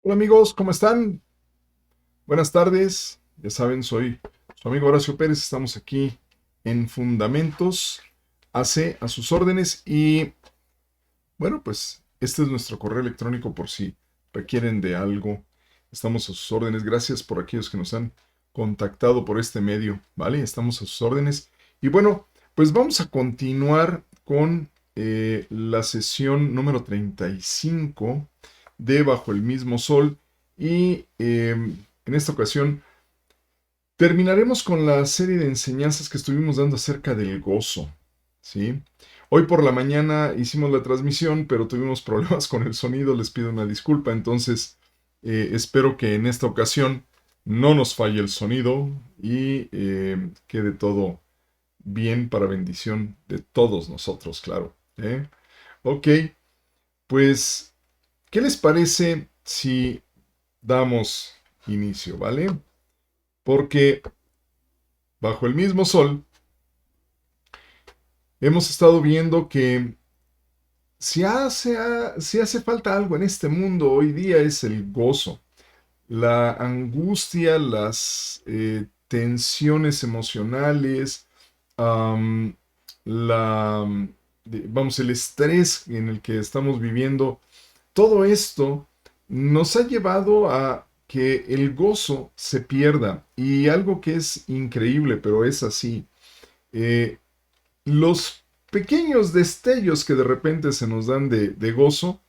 Hola amigos, ¿cómo están? Buenas tardes. Ya saben, soy su amigo Horacio Pérez. Estamos aquí en Fundamentos AC a sus órdenes. Y bueno, pues este es nuestro correo electrónico por si requieren de algo. Estamos a sus órdenes. Gracias por aquellos que nos han contactado por este medio, ¿vale? Estamos a sus órdenes. Y bueno, pues vamos a continuar con la sesión número 35 de Bajo el mismo sol. Y en esta ocasión terminaremos con la serie de enseñanzas que estuvimos dando acerca del gozo, ¿sí? Hoy por la mañana hicimos la transmisión, pero tuvimos problemas con el sonido, les pido una disculpa, entonces espero que en esta ocasión no nos falle el sonido y quede todo bien para bendición de todos nosotros, claro. ¿Eh? Ok, pues, ¿qué les parece si damos inicio, ¿vale? Porque bajo el mismo sol hemos estado viendo que si hace falta algo en este mundo hoy día es el gozo, la angustia, las tensiones emocionales, am, la, vamos, el estrés en el que estamos viviendo. Todo esto nos ha llevado a que el gozo se pierda. Y algo que es increíble, pero es así. eh, los pequeños destellos que de repente se nos dan de gozo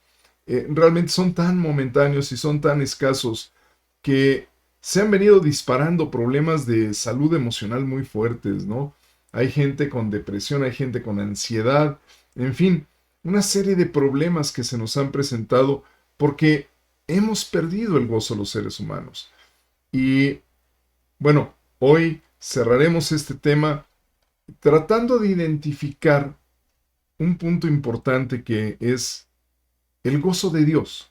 realmente son tan momentáneos y son tan escasos que se han venido disparando problemas de salud emocional muy fuertes, ¿no? Hay gente con depresión, hay gente con ansiedad, en fin, una serie de problemas que se nos han presentado porque hemos perdido el gozo los seres humanos. Y bueno, hoy cerraremos este tema tratando de identificar un punto importante que es el gozo de Dios,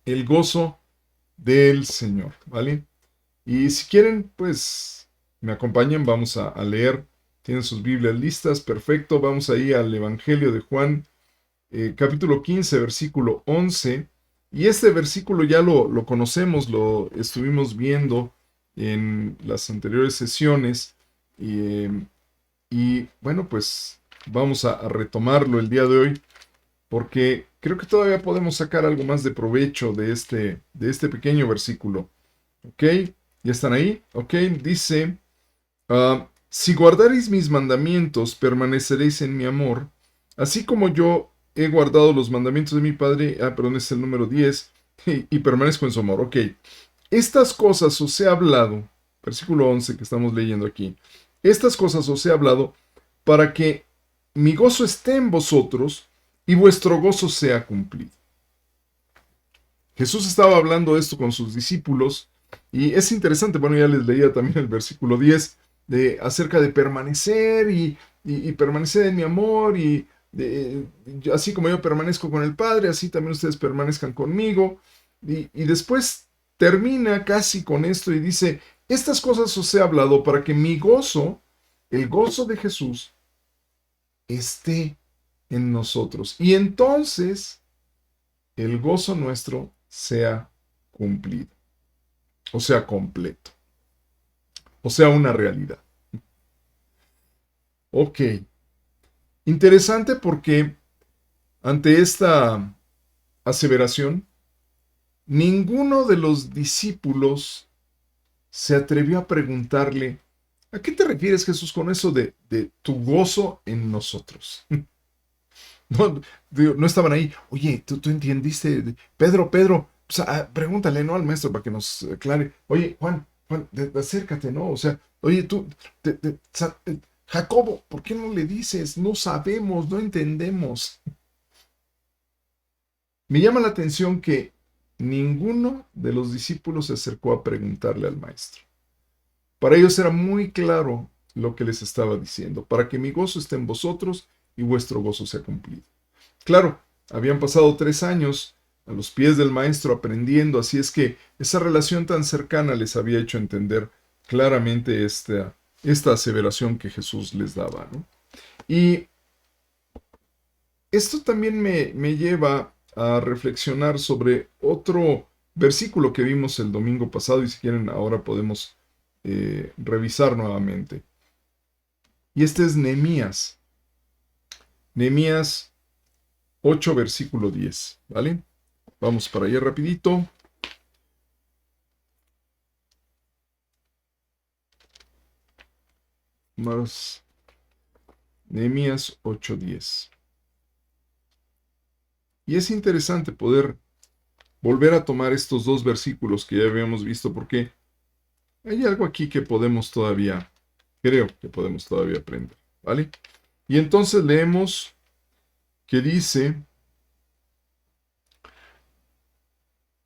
el gozo del Señor, ¿vale? Y si quieren, pues me acompañan, vamos a leer, tienen sus Biblias listas, perfecto, vamos ahí al Evangelio de Juan, capítulo 15, versículo 11, y este versículo ya lo conocemos, lo estuvimos viendo en las anteriores sesiones, y, y bueno, pues vamos a retomarlo el día de hoy porque creo que todavía podemos sacar algo más de provecho de este pequeño versículo. ¿Ok? ¿Ya están ahí? ¿Ok? Dice, si guardaréis mis mandamientos, permaneceréis en mi amor, así como yo he guardado los mandamientos de mi Padre, perdón, es el número 10 y permanezco en su amor. Ok, estas cosas os he hablado, versículo 11 que estamos leyendo aquí, estas cosas os he hablado para que mi gozo esté en vosotros y vuestro gozo sea cumplido. Jesús estaba hablando esto con sus discípulos y es interesante, bueno, ya les leía también el versículo 10 acerca de permanecer y permanecer en mi amor así como yo permanezco con el Padre, así también ustedes permanezcan conmigo. Y después termina casi con esto y dice, estas cosas os he hablado para que mi gozo, el gozo de Jesús, esté en nosotros. Y entonces el gozo nuestro sea cumplido, o sea, completo, o sea, una realidad. Ok, interesante porque ante esta aseveración, ninguno de los discípulos se atrevió a preguntarle, ¿a qué te refieres, Jesús, con eso de tu gozo en nosotros? No, no estaban ahí, oye, ¿tú entendiste? Pedro, pues, pregúntale, ¿no? Al maestro para que nos aclare. Oye, Juan, acércate, ¿no? O sea, oye, Jacobo, ¿por qué no le dices? No sabemos, no entendemos. Me llama la atención que ninguno de los discípulos se acercó a preguntarle al maestro. Para ellos era muy claro lo que les estaba diciendo, para que mi gozo esté en vosotros y vuestro gozo sea cumplido. Claro, habían pasado 3 años a los pies del maestro aprendiendo, así es que esa relación tan cercana les había hecho entender claramente esta aseveración que Jesús les daba, ¿no? Y esto también me lleva a reflexionar sobre otro versículo que vimos el domingo pasado y si quieren ahora podemos revisar nuevamente. Y este es Nehemías. Nehemías 8, versículo 10, ¿vale? Vamos para allá rapidito. Más Nehemías 8:10. Y es interesante poder volver a tomar estos dos versículos que ya habíamos visto porque hay algo aquí que podemos todavía, creo que podemos todavía aprender, ¿vale? Y entonces leemos que dice: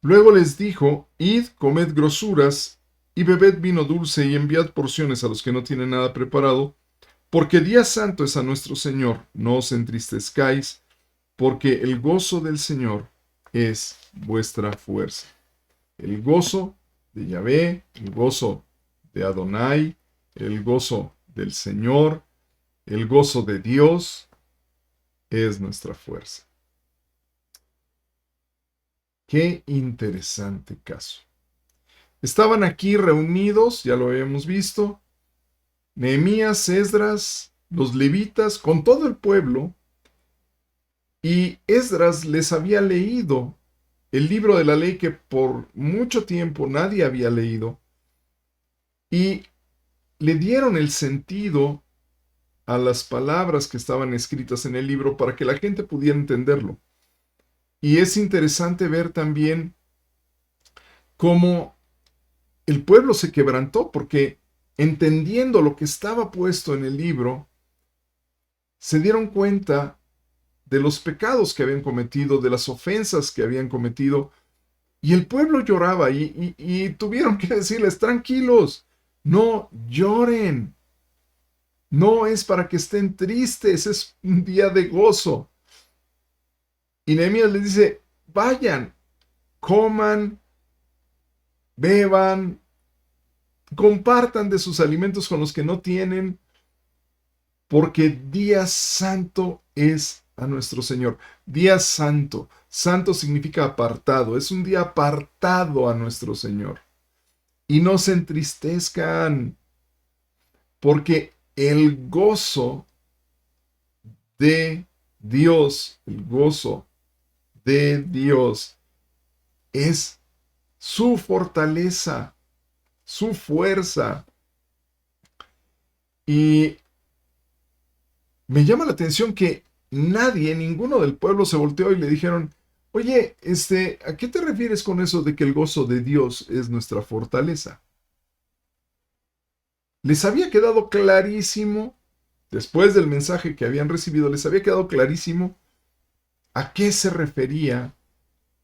luego les dijo, id, comed grosuras, y bebed vino dulce, y enviad porciones a los que no tienen nada preparado, porque día santo es a nuestro Señor, no os entristezcáis, porque el gozo del Señor es vuestra fuerza. El gozo de Yahvé, el gozo de Adonai, el gozo del Señor, el gozo de Dios es nuestra fuerza. Qué interesante caso. Estaban aquí reunidos, ya lo habíamos visto, Nehemías, Esdras, los levitas, con todo el pueblo, y Esdras les había leído el libro de la ley que por mucho tiempo nadie había leído, y le dieron el sentido a las palabras que estaban escritas en el libro para que la gente pudiera entenderlo. Y es interesante ver también cómo el pueblo se quebrantó, porque entendiendo lo que estaba puesto en el libro, se dieron cuenta de los pecados que habían cometido, de las ofensas que habían cometido, y el pueblo lloraba y tuvieron que decirles, tranquilos, no lloren, no es para que estén tristes, es un día de gozo. Y Nehemías les dice, vayan, coman, beban, compartan de sus alimentos con los que no tienen, porque día santo es a nuestro Señor. Día santo. Santo significa apartado. Es un día apartado a nuestro Señor. Y no se entristezcan, porque el gozo de Dios, el gozo de Dios es su fortaleza, su fuerza. Y me llama la atención que nadie, ninguno del pueblo se volteó y le dijeron, oye, ¿a qué te refieres con eso de que el gozo de Dios es nuestra fortaleza? Les había quedado clarísimo, después del mensaje que habían recibido, les había quedado clarísimo a qué se refería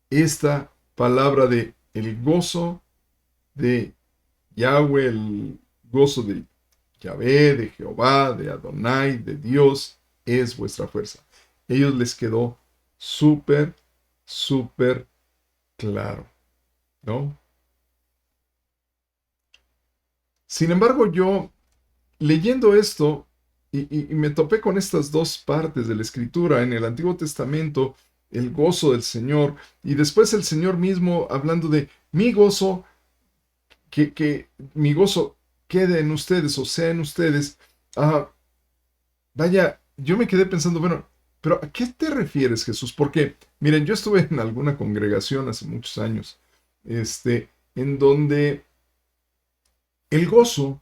esta palabra de el gozo de Yahweh, el gozo de Yahvé, de Jehová, de Adonai, de Dios, es vuestra fuerza. A ellos les quedó súper, súper claro, ¿no? Sin embargo, yo, leyendo esto, y me topé con estas dos partes de la Escritura, en el Antiguo Testamento, el gozo del Señor, y después el Señor mismo hablando de mi gozo, que mi gozo quede en ustedes o sea en ustedes. Vaya, yo me quedé pensando, bueno, pero ¿a qué te refieres, Jesús? Porque, miren, yo estuve en alguna congregación hace muchos años, en donde el gozo,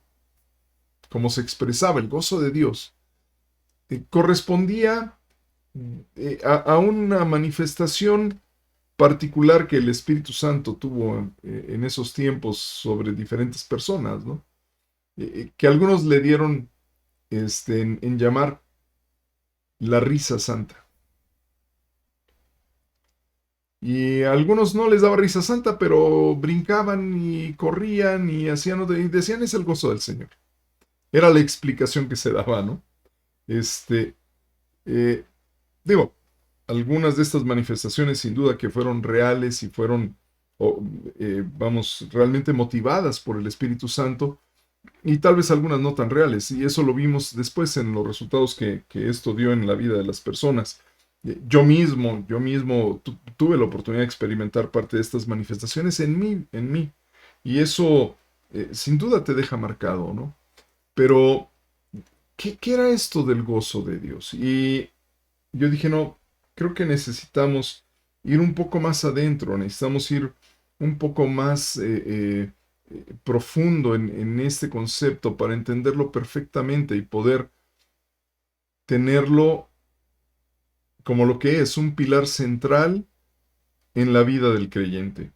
como se expresaba, el gozo de Dios, correspondía a una manifestación particular que el Espíritu Santo tuvo en esos tiempos sobre diferentes personas, ¿no? Que algunos le dieron en llamar la risa santa. Y a algunos no les daba risa santa, pero brincaban y corrían y hacían, y decían, es el gozo del Señor. Era la explicación que se daba, ¿no? Este, eh, digo, algunas de estas manifestaciones sin duda que fueron reales y fueron, vamos, realmente motivadas por el Espíritu Santo, y tal vez algunas no tan reales, y eso lo vimos después en los resultados que esto dio en la vida de las personas. Yo mismo tuve la oportunidad de experimentar parte de estas manifestaciones en mí. Y eso sin duda te deja marcado, ¿no? Pero, ¿qué era esto del gozo de Dios? Y yo dije, no, creo que necesitamos ir un poco más adentro, necesitamos ir un poco más profundo en este concepto para entenderlo perfectamente y poder tenerlo como lo que es, un pilar central en la vida del creyente.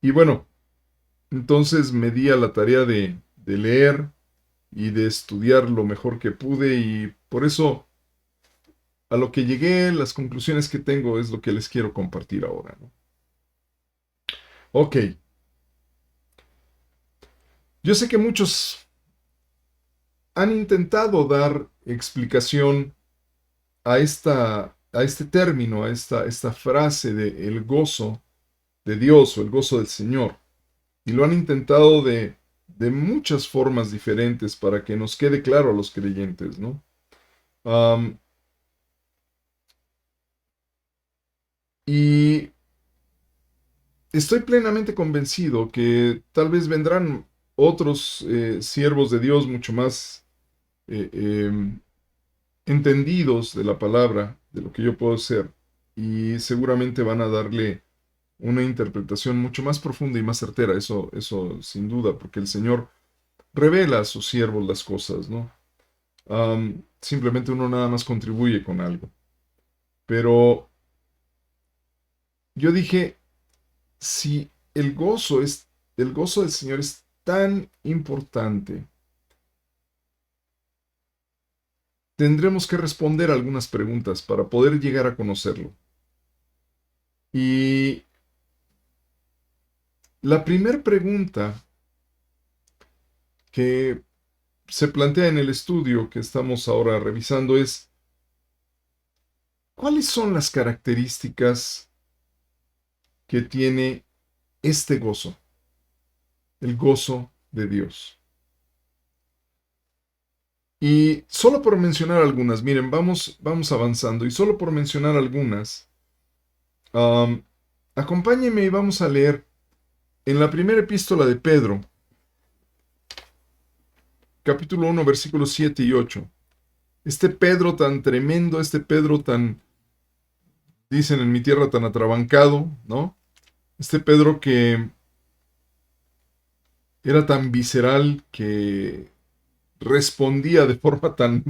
Y bueno, entonces me di a la tarea de leer y de estudiar lo mejor que pude y por eso a lo que llegué, las conclusiones que tengo es lo que les quiero compartir ahora, ¿no? Ok, yo sé que muchos han intentado dar explicación a este término, a esta frase de el gozo de Dios o el gozo del Señor. Y lo han intentado de muchas formas diferentes para que nos quede claro a los creyentes, ¿no? Am, y estoy plenamente convencido que tal vez vendrán otros siervos de Dios mucho más eh, em, entendidos de la palabra, de lo que yo puedo ser, y seguramente van a darle una interpretación mucho más profunda y más certera, eso sin duda, porque el Señor revela a sus siervos las cosas, ¿no? Simplemente uno nada más contribuye con algo. Pero yo dije, si el gozo del Señor es tan importante, tendremos que responder algunas preguntas para poder llegar a conocerlo. Y la primera pregunta que se plantea en el estudio que estamos ahora revisando es, ¿cuáles son las características que tiene este gozo, el gozo de Dios? Y solo por mencionar algunas, miren, vamos avanzando, y solo por mencionar algunas, um, acompáñenme y vamos a leer en la primera epístola de Pedro, capítulo 1, versículos 7 y 8. Este Pedro tan tremendo, este Pedro tan, dicen en mi tierra, tan atrabancado, ¿no? Este Pedro que era tan visceral, que respondía de forma tan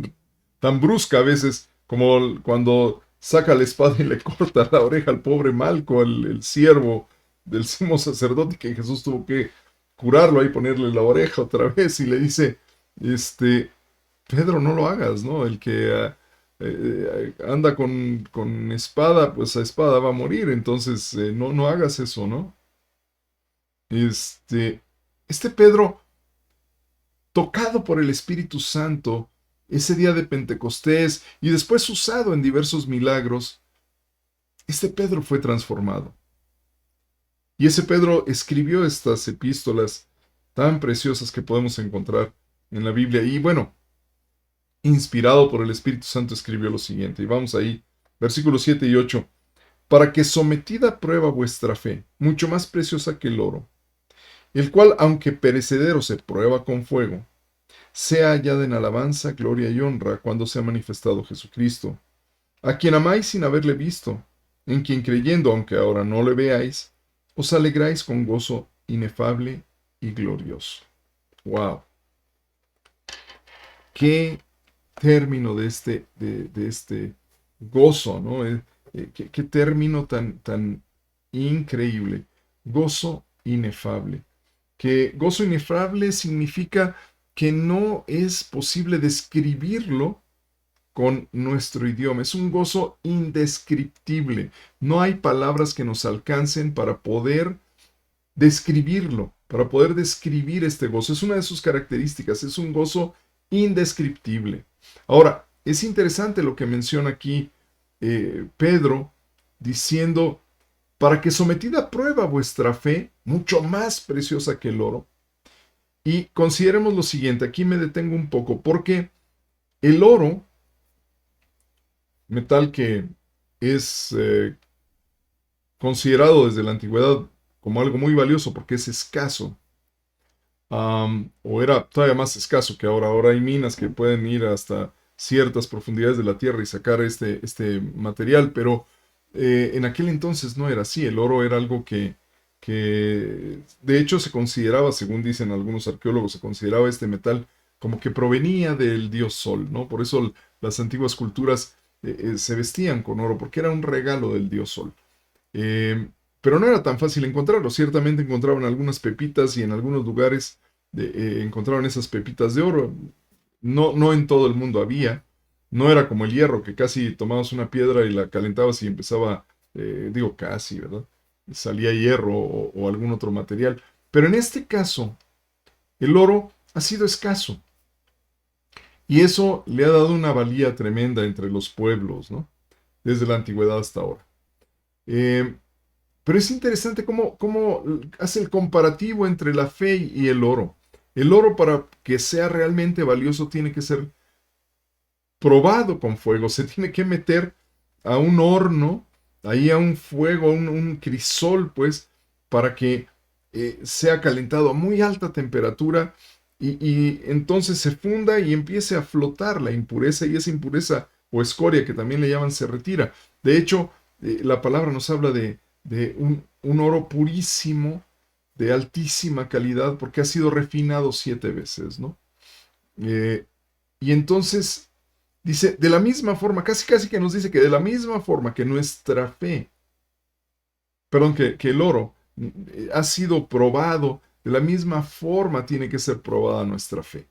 brusca a veces, como cuando saca la espada y le corta la oreja al pobre Malco, el siervo del sumo sacerdote, que Jesús tuvo que curarlo ahí, ponerle la oreja otra vez, y le dice, Pedro, no lo hagas, ¿no? El que anda con espada, pues a espada va a morir, entonces no hagas eso, ¿no? Este, este Pedro, tocado por el Espíritu Santo ese día de Pentecostés y después usado en diversos milagros, este Pedro fue transformado. Y ese Pedro escribió estas epístolas tan preciosas que podemos encontrar en la Biblia. Y bueno, inspirado por el Espíritu Santo, escribió lo siguiente. Y vamos ahí, versículos 7 y 8. Para que sometida a prueba vuestra fe, mucho más preciosa que el oro, el cual, aunque perecedero, se prueba con fuego, sea hallada en alabanza, gloria y honra cuando sea manifestado Jesucristo, a quien amáis sin haberle visto, en quien creyendo, aunque ahora no le veáis, os alegráis con gozo inefable y glorioso. ¡Wow! ¡Qué término de este gozo, ¿no? Qué término tan increíble. Gozo inefable. Que gozo inefable significa que no es posible describirlo con nuestro idioma. Es un gozo indescriptible. No hay palabras que nos alcancen para poder describirlo, para poder describir este gozo. Es una de sus características. Es un gozo indescriptible. Ahora, es interesante lo que menciona aquí Pedro, diciendo, para que sometida a prueba vuestra fe, mucho más preciosa que el oro. Y consideremos lo siguiente, aquí me detengo un poco, porque el oro metal que es considerado desde la antigüedad como algo muy valioso porque es escaso. O era todavía más escaso que ahora. Ahora hay minas que pueden ir hasta ciertas profundidades de la tierra y sacar este material, pero en aquel entonces no era así. El oro era algo que de hecho se consideraba, según dicen algunos arqueólogos, se consideraba este metal como que provenía del dios Sol, ¿no? Por eso las antiguas culturas se vestían con oro, porque era un regalo del dios Sol. Eh, pero no era tan fácil encontrarlo. Ciertamente encontraban algunas pepitas y en algunos lugares encontraban esas pepitas de oro. No, no en todo el mundo había. No era como el hierro, que casi tomabas una piedra y la calentabas y empezaba, digo casi, ¿verdad? Salía hierro o algún otro material. Pero en este caso, el oro ha sido escaso. Y eso le ha dado una valía tremenda entre los pueblos, ¿no? Desde la antigüedad hasta ahora. Eh, Pero es interesante cómo hace el comparativo entre la fe y el oro. El oro, para que sea realmente valioso, tiene que ser probado con fuego. Se tiene que meter a un horno, ahí a un fuego, a un crisol, pues, para que sea calentado a muy alta temperatura y entonces se funda y empiece a flotar la impureza, y esa impureza o escoria que también le llaman se retira. De hecho, la palabra nos habla de un oro purísimo, de altísima calidad, porque ha sido refinado 7 veces, ¿no? Eh, y entonces dice, de la misma forma, casi casi que nos dice que de la misma forma que nuestra fe, perdón, que el oro ha sido probado, de la misma forma tiene que ser probada nuestra fe.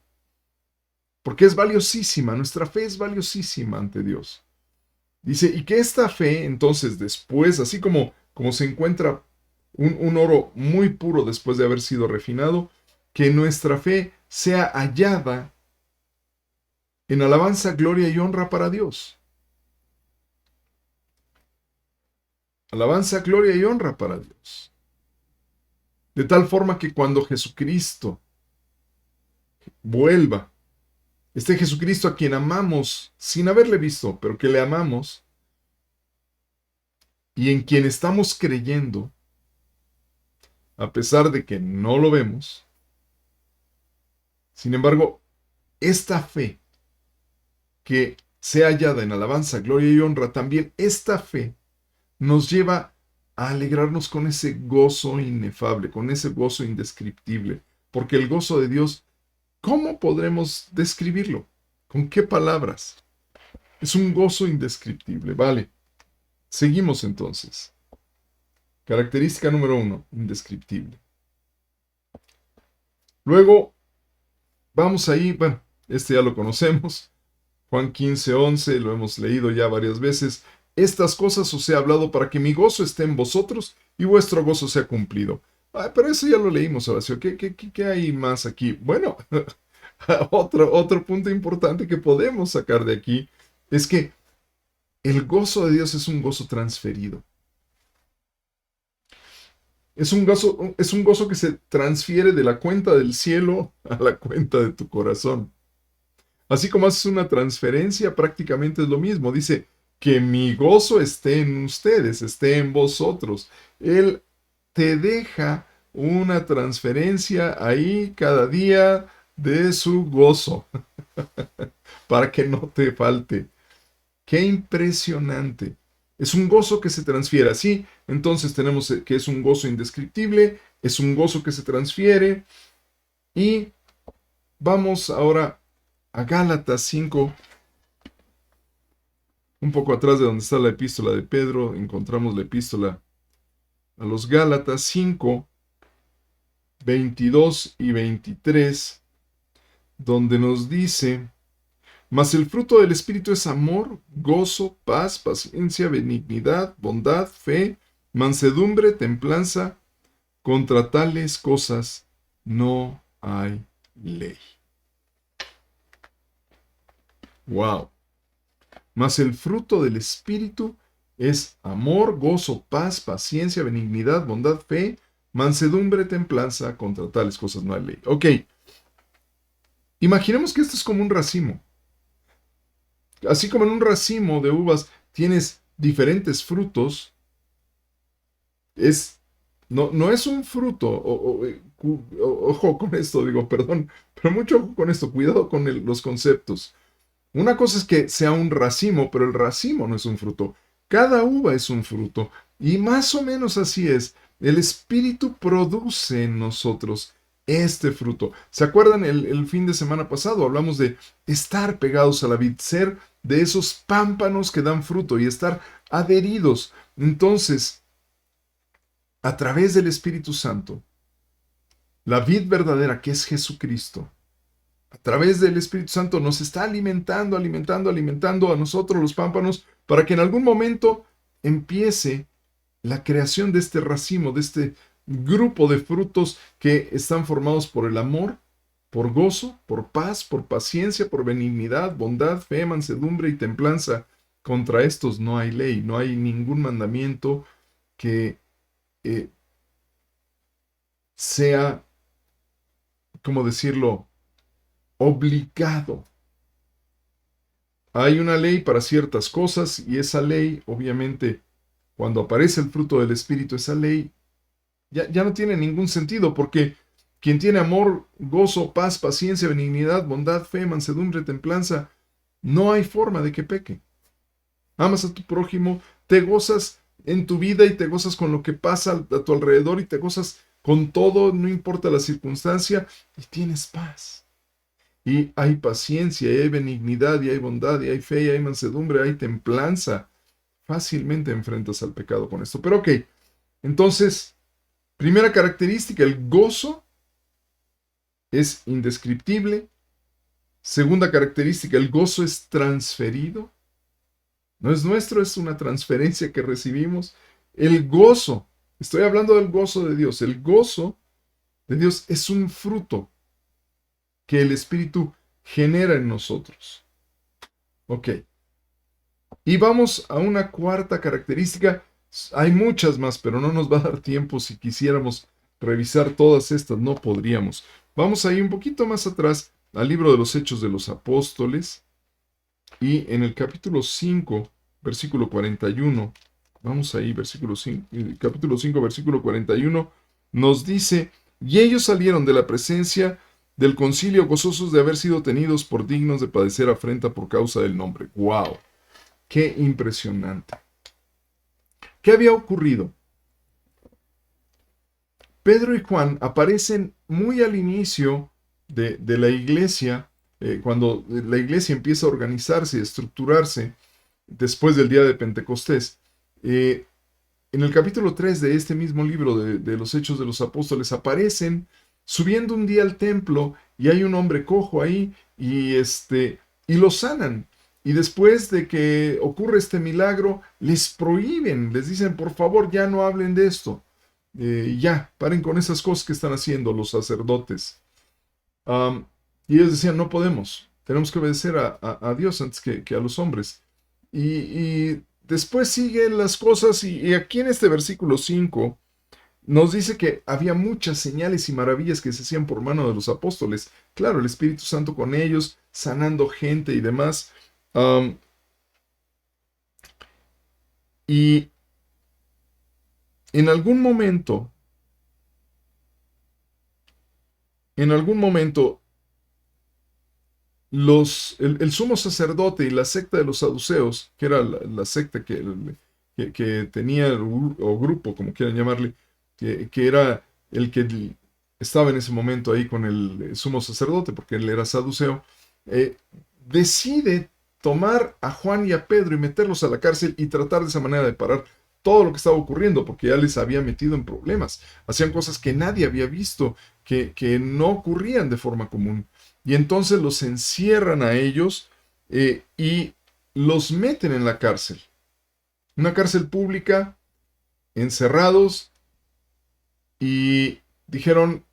Porque es valiosísima, nuestra fe es valiosísima ante Dios. Dice, y que esta fe, entonces, después, así como se encuentra un oro muy puro después de haber sido refinado, que nuestra fe sea hallada en alabanza, gloria y honra para Dios. Alabanza, gloria y honra para Dios. De tal forma que cuando Jesucristo vuelva, este Jesucristo a quien amamos sin haberle visto, pero que le amamos y en quien estamos creyendo, a pesar de que no lo vemos, sin embargo, esta fe que sea hallada en alabanza, gloria y honra, también esta fe nos lleva a alegrarnos con ese gozo inefable, con ese gozo indescriptible, porque el gozo de Dios, ¿cómo podremos describirlo? ¿Con qué palabras? Es un gozo indescriptible, vale. Seguimos entonces. Característica número 1, indescriptible. Luego, vamos ahí, bueno, este ya lo conocemos, Juan 15:11, lo hemos leído ya varias veces. Estas cosas os he hablado para que mi gozo esté en vosotros y vuestro gozo sea cumplido. Pero eso ya lo leímos, Horacio. ¿Qué hay más aquí? Bueno, otro punto importante que podemos sacar de aquí es que el gozo de Dios es un gozo transferido. Es un gozo que se transfiere de la cuenta del cielo a la cuenta de tu corazón. Así como haces una transferencia, prácticamente es lo mismo. Dice, que mi gozo esté en ustedes, esté en vosotros. Él te deja una transferencia ahí cada día de su gozo, para que no te falte. Qué impresionante. Es un gozo que se transfiere así. Entonces tenemos que es un gozo indescriptible, es un gozo que se transfiere. Y vamos ahora a Gálatas 5, un poco atrás de donde está la epístola de Pedro, encontramos la epístola a los Gálatas 5, 22 y 23, donde nos dice, mas el fruto del Espíritu es amor, gozo, paz, paciencia, benignidad, bondad, fe, mansedumbre, templanza. Contra tales cosas no hay ley. Wow. Mas el fruto del Espíritu es amor, gozo, paz, paciencia, benignidad, bondad, fe, mansedumbre, templanza. Contra tales cosas no hay ley. Ok. Imaginemos que esto es como un racimo. Así como en un racimo de uvas tienes diferentes frutos, es, no es un fruto, ojo con esto, digo, perdón, pero mucho ojo con esto, cuidado con los conceptos. Una cosa es que sea un racimo, pero el racimo no es un fruto. Cada uva es un fruto. Y más o menos así es. El Espíritu produce en nosotros este fruto. ¿Se acuerdan el fin de semana pasado? Hablamos de estar pegados a la vid, ser de esos pámpanos que dan fruto y estar adheridos. Entonces, a través del Espíritu Santo, la vid verdadera que es Jesucristo, a través del Espíritu Santo nos está alimentando, alimentando, alimentando a nosotros los pámpanos para que en algún momento empiece la creación de este racimo, de este grupo de frutos que están formados por el amor, por gozo, por paz, por paciencia, por benignidad, bondad, fe, mansedumbre y templanza. Contra estos no hay ley, no hay ningún mandamiento que eh, sea, ¿cómo decirlo?, obligado. Hay una ley para ciertas cosas y esa ley, obviamente, cuando aparece el fruto del Espíritu, esa ley ya no tiene ningún sentido porque quien tiene amor, gozo, paz, paciencia, benignidad, bondad, fe, mansedumbre, templanza, no hay forma de que peque. Amas a tu prójimo, te gozas en tu vida y te gozas con lo que pasa a tu alrededor y te gozas con todo, no importa la circunstancia, y tienes paz. Y hay paciencia, y hay benignidad, y hay bondad, y hay fe, y hay mansedumbre, hay templanza. Fácilmente enfrentas al pecado con esto. Pero ok, entonces, primera característica, el gozo es indescriptible. Segunda característica, el gozo es transferido. No es nuestro, es una transferencia que recibimos. El gozo, estoy hablando del gozo de Dios. El gozo de Dios es un fruto que el Espíritu genera en nosotros. Ok. Y vamos a una cuarta característica. Hay muchas más, pero no nos va a dar tiempo. Si quisiéramos revisar todas estas, no podríamos. Vamos a ir un poquito más atrás al libro de los Hechos de los Apóstoles. Y en el capítulo 5, versículo 41, vamos ahí, capítulo 5, versículo 41, nos dice, y ellos salieron de la presencia del concilio gozosos de haber sido tenidos por dignos de padecer afrenta por causa del nombre. ¡Wow! ¡Qué impresionante! ¿Qué había ocurrido? Pedro y Juan aparecen muy al inicio de la iglesia, cuando la iglesia empieza a organizarse y a estructurarse después del día de Pentecostés. En el capítulo 3 de este mismo libro de los Hechos de los Apóstoles aparecen subiendo un día al templo y hay un hombre cojo ahí y lo sanan. Y después de que ocurre este milagro, les prohíben, les dicen, por favor, ya no hablen de esto. Ya, paren con esas cosas que están haciendo los sacerdotes. Y ellos decían, no podemos, tenemos que obedecer a Dios antes que a los hombres. Y después siguen las cosas y aquí en este versículo 5 nos dice que había muchas señales y maravillas que se hacían por mano de los apóstoles. Claro, el Espíritu Santo con ellos, sanando gente y demás. Y en algún momento, el sumo sacerdote y la secta de los saduceos, que era la secta que tenía, o grupo, como quieran llamarle, que era el que estaba en ese momento ahí con el sumo sacerdote, porque él era saduceo, decide tomar a Juan y a Pedro y meterlos a la cárcel y tratar de esa manera de parar todo lo que estaba ocurriendo, porque ya les había metido en problemas. Hacían cosas que nadie había visto, que no ocurrían de forma común. Y entonces los encierran a ellos y los meten en la cárcel. Una cárcel pública, encerrados, y dijeron,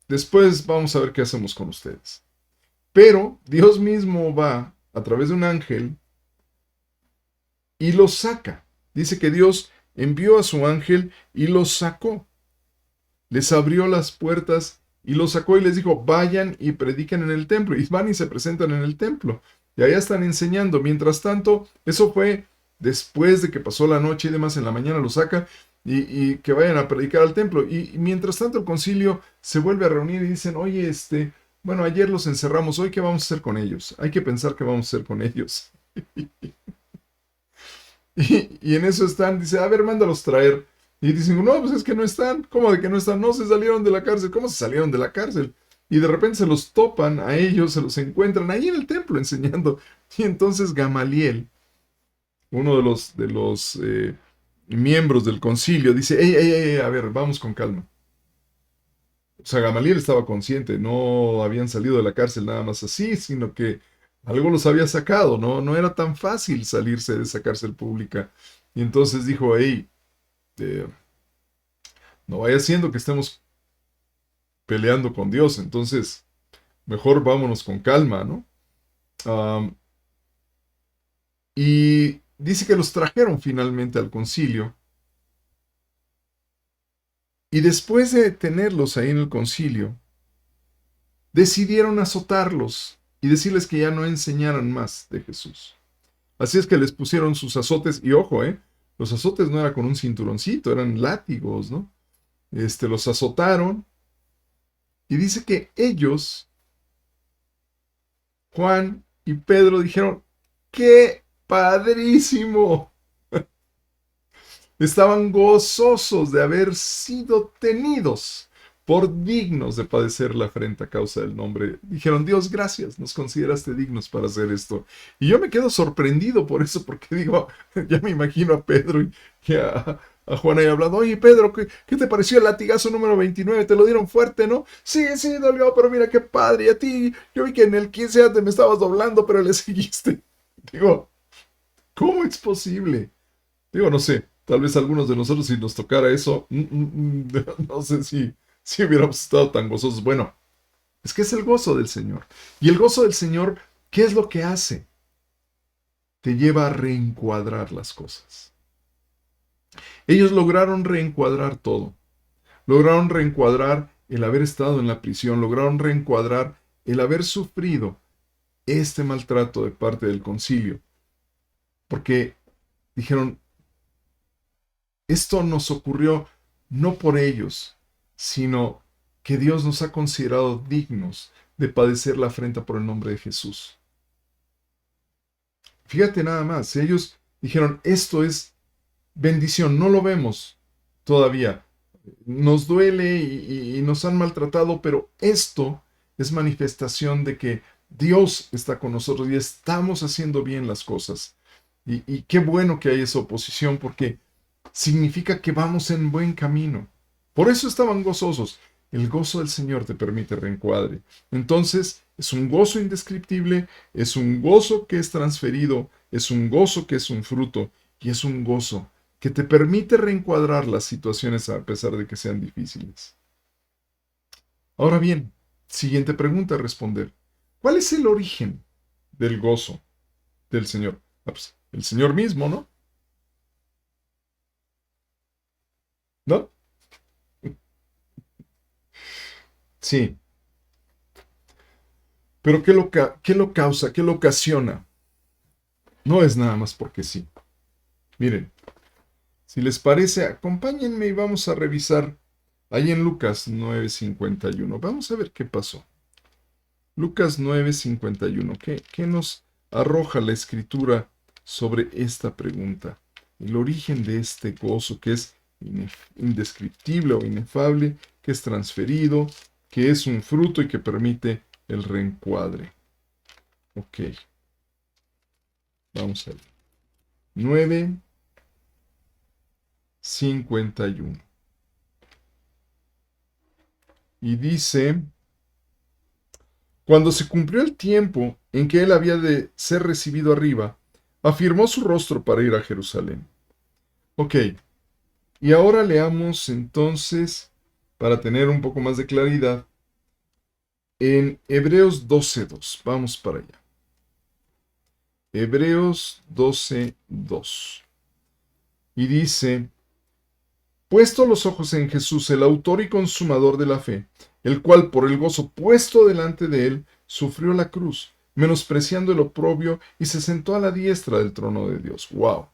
después vamos a ver qué hacemos con ustedes. Pero Dios mismo va a través de un ángel y los saca. Dice que Dios envió a su ángel y los sacó. Les abrió las puertas y los sacó y les dijo, vayan y predican en el templo. Y van y se presentan en el templo. Y allá están enseñando. Mientras tanto, eso fue después de que pasó la noche y demás, en la mañana lo saca y que vayan a predicar al templo. Y mientras tanto el concilio se vuelve a reunir y dicen, oye, bueno, ayer los encerramos, hoy qué vamos a hacer con ellos. Hay que pensar qué vamos a hacer con ellos. Y en eso están, dice, a ver, mándalos traer. Y dicen, no, pues es que no están. ¿Cómo de que no están? No, se salieron de la cárcel. ¿Cómo se salieron de la cárcel? Y de repente se los topan a ellos, se los encuentran ahí en el templo enseñando. Y entonces Gamaliel, uno de los miembros del concilio, dice, ey, a ver, vamos con calma. O sea, Gamaliel estaba consciente, no habían salido de la cárcel nada más así, sino que algo los había sacado, ¿no? No era tan fácil salirse de esa cárcel pública. Y entonces dijo, hey, eh, no vaya siendo que estemos peleando con Dios, entonces mejor vámonos con calma, ¿no? Um, y dice que los trajeron finalmente al concilio. Y después de tenerlos ahí en el concilio, decidieron azotarlos y decirles que ya no enseñaran más de Jesús. Así es que les pusieron sus azotes, y ojo, los azotes no eran con un cinturoncito, eran látigos, ¿no? Los azotaron, y dice que ellos, Juan y Pedro, dijeron, ¡qué padrísimo! Estaban gozosos de haber sido tenidos por dignos de padecer la afrenta a causa del nombre. Dijeron, Dios, gracias, nos consideraste dignos para hacer esto. Y yo me quedo sorprendido por eso, porque digo, ya me imagino a Pedro y a Juan ahí hablando, oye Pedro, ¿qué te pareció el latigazo número 29? Te lo dieron fuerte, ¿no? Sí, dolió, pero mira qué padre. Y a ti, yo vi que en el 15 antes me estabas doblando, pero le seguiste. Digo, ¿cómo es posible? Digo, no sé, tal vez algunos de nosotros si nos tocara eso, no sé si hubiéramos estado tan gozosos. Bueno, es que es el gozo del Señor. Y el gozo del Señor, ¿qué es lo que hace? Te lleva a reencuadrar las cosas. Ellos lograron reencuadrar todo. Lograron reencuadrar el haber estado en la prisión, lograron reencuadrar el haber sufrido este maltrato de parte del concilio. Porque dijeron, esto nos ocurrió no por ellos, sino que Dios nos ha considerado dignos de padecer la afrenta por el nombre de Jesús. Fíjate nada más, ellos dijeron, esto es bendición, no lo vemos todavía. Nos duele y nos han maltratado, pero esto es manifestación de que Dios está con nosotros y estamos haciendo bien las cosas. Y qué bueno que hay esa oposición, porque significa que vamos en buen camino. Por eso estaban gozosos. El gozo del Señor te permite reencuadre. Entonces, es un gozo indescriptible, es un gozo que es transferido, es un gozo que es un fruto, y es un gozo que te permite reencuadrar las situaciones a pesar de que sean difíciles. Ahora bien, siguiente pregunta a responder. ¿Cuál es el origen del gozo del Señor? Pues, el Señor mismo, ¿no? ¿No? Sí. Pero ¿qué lo causa? ¿Qué lo ocasiona? No es nada más porque sí. Miren, si les parece, acompáñenme y vamos a revisar ahí en Lucas 9:51. Vamos a ver qué pasó. Lucas 9:51. ¿Qué nos arroja la escritura sobre esta pregunta? El origen de este gozo que es indescriptible o inefable, que es transferido, que es un fruto y que permite el reencuadre. Ok. Vamos a ver. 9:51. Y dice, cuando se cumplió el tiempo en que él había de ser recibido arriba, afirmó su rostro para ir a Jerusalén. Ok, y ahora leamos entonces, para tener un poco más de claridad, en Hebreos 12:2. Vamos para allá. Hebreos 12:2. Y dice, puesto los ojos en Jesús, el autor y consumador de la fe, el cual por el gozo puesto delante de él, sufrió la cruz, menospreciando el oprobio, y se sentó a la diestra del trono de Dios. ¡Wow!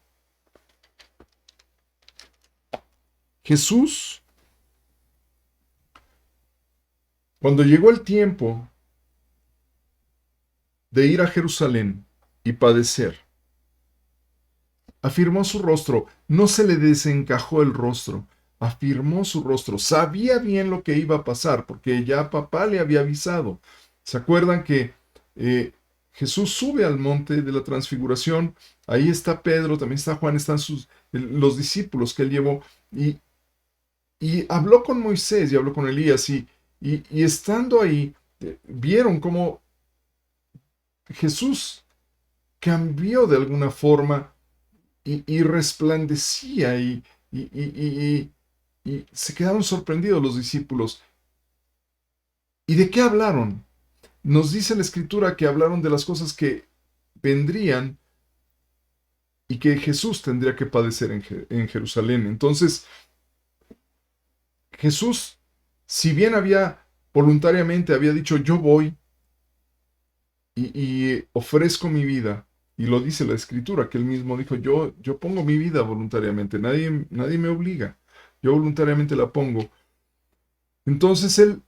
Jesús, cuando llegó el tiempo de ir a Jerusalén y padecer, afirmó su rostro, no se le desencajó el rostro, afirmó su rostro, sabía bien lo que iba a pasar, porque ya papá le había avisado. ¿Se acuerdan que Jesús sube al monte de la transfiguración? Ahí está Pedro, también está Juan, están los discípulos que él llevó, y habló con Moisés y habló con Elías, y estando ahí, vieron cómo Jesús cambió de alguna forma y resplandecía y se quedaron sorprendidos los discípulos. ¿Y de qué hablaron? Nos dice la escritura que hablaron de las cosas que vendrían y que Jesús tendría que padecer en Jerusalén. Entonces, Jesús, si bien voluntariamente había dicho, yo voy y ofrezco mi vida, y lo dice la escritura, que él mismo dijo, yo pongo mi vida voluntariamente, nadie me obliga, yo voluntariamente la pongo. Entonces él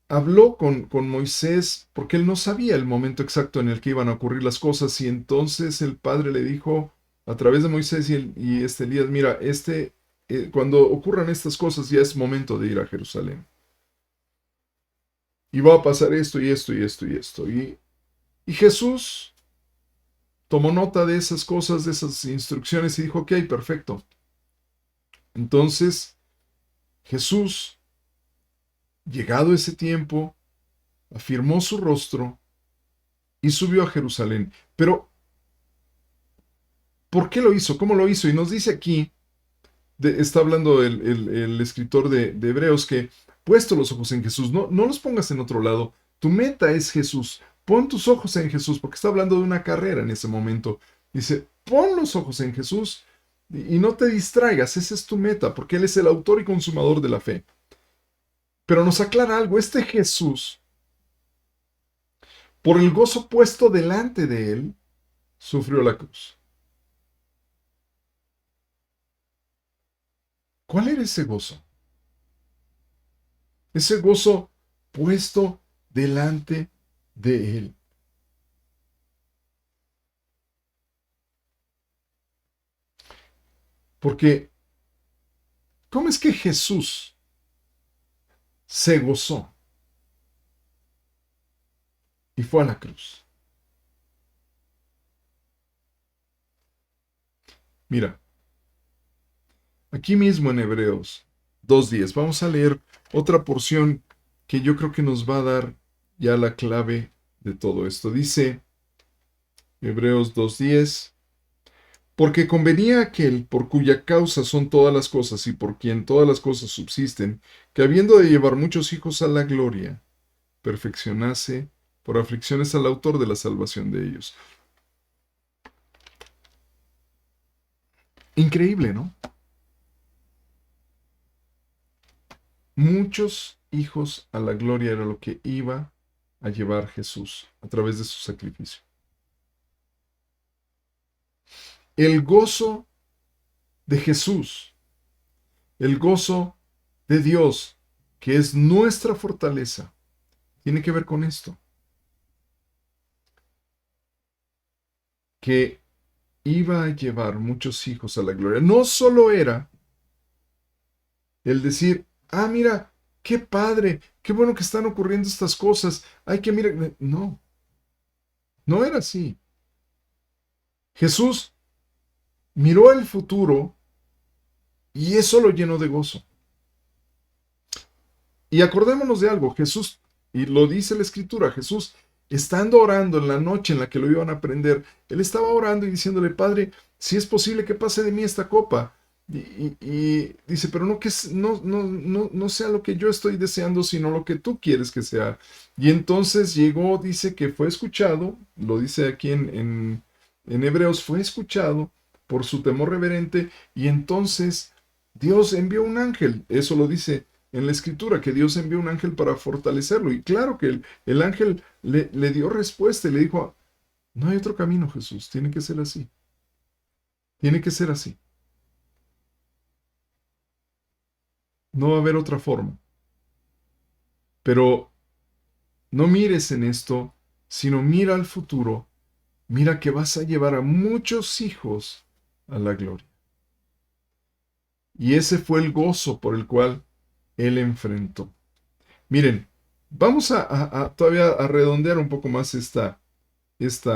habló con Moisés porque él no sabía el momento exacto en el que iban a ocurrir las cosas, y entonces el Padre le dijo a través de Moisés y Elías, mira, cuando ocurran estas cosas ya es momento de ir a Jerusalén. Y va a pasar esto y esto y esto y esto. Y Jesús tomó nota de esas cosas, de esas instrucciones, y dijo, ok, perfecto. Entonces Jesús, llegado ese tiempo, afirmó su rostro y subió a Jerusalén. Pero, ¿por qué lo hizo? ¿Cómo lo hizo? Y nos dice aquí, está hablando el escritor de Hebreos, que puesto los ojos en Jesús, no los pongas en otro lado. Tu meta es Jesús. Pon tus ojos en Jesús, porque está hablando de una carrera en ese momento. Dice, pon los ojos en Jesús y no te distraigas. Esa es tu meta, porque Él es el autor y consumador de la fe. Pero nos aclara algo, este Jesús, por el gozo puesto delante de Él, sufrió la cruz. ¿Cuál era ese gozo? Ese gozo puesto delante de Él. Porque, ¿cómo es que Jesús se gozó y fue a la cruz? Mira, aquí mismo en Hebreos 2:10, vamos a leer otra porción que yo creo que nos va a dar ya la clave de todo esto. Dice Hebreos 2:10, porque convenía aquel por cuya causa son todas las cosas y por quien todas las cosas subsisten, que habiendo de llevar muchos hijos a la gloria, perfeccionase por aflicciones al autor de la salvación de ellos. Increíble, ¿no? Muchos hijos a la gloria era lo que iba a llevar Jesús a través de su sacrificio. El gozo de Jesús, el gozo de Dios, que es nuestra fortaleza, tiene que ver con esto. Que iba a llevar muchos hijos a la gloria. No solo era el decir, mira, qué padre, qué bueno que están ocurriendo estas cosas, hay que mirar. No, no era así. Jesús miró el futuro y eso lo llenó de gozo. Y acordémonos de algo, Jesús, y lo dice la Escritura, Jesús, estando orando en la noche en la que lo iban a prender, él estaba orando y diciéndole, Padre, si es posible que pase de mí esta copa. Y dice, pero no sea lo que yo estoy deseando, sino lo que tú quieres que sea. Y entonces llegó, dice que fue escuchado, lo dice aquí en Hebreos, fue escuchado por su temor reverente, y entonces Dios envió un ángel, eso lo dice en la escritura que Dios envió un ángel para fortalecerlo. Y claro que el ángel le dio respuesta y le dijo, no hay otro camino, Jesús, tiene que ser así. Tiene que ser así. No va a haber otra forma. Pero no mires en esto, sino mira al futuro. Mira que vas a llevar a muchos hijos a la gloria. Y ese fue el gozo por el cual él enfrentó. Miren, vamos todavía a redondear un poco más esta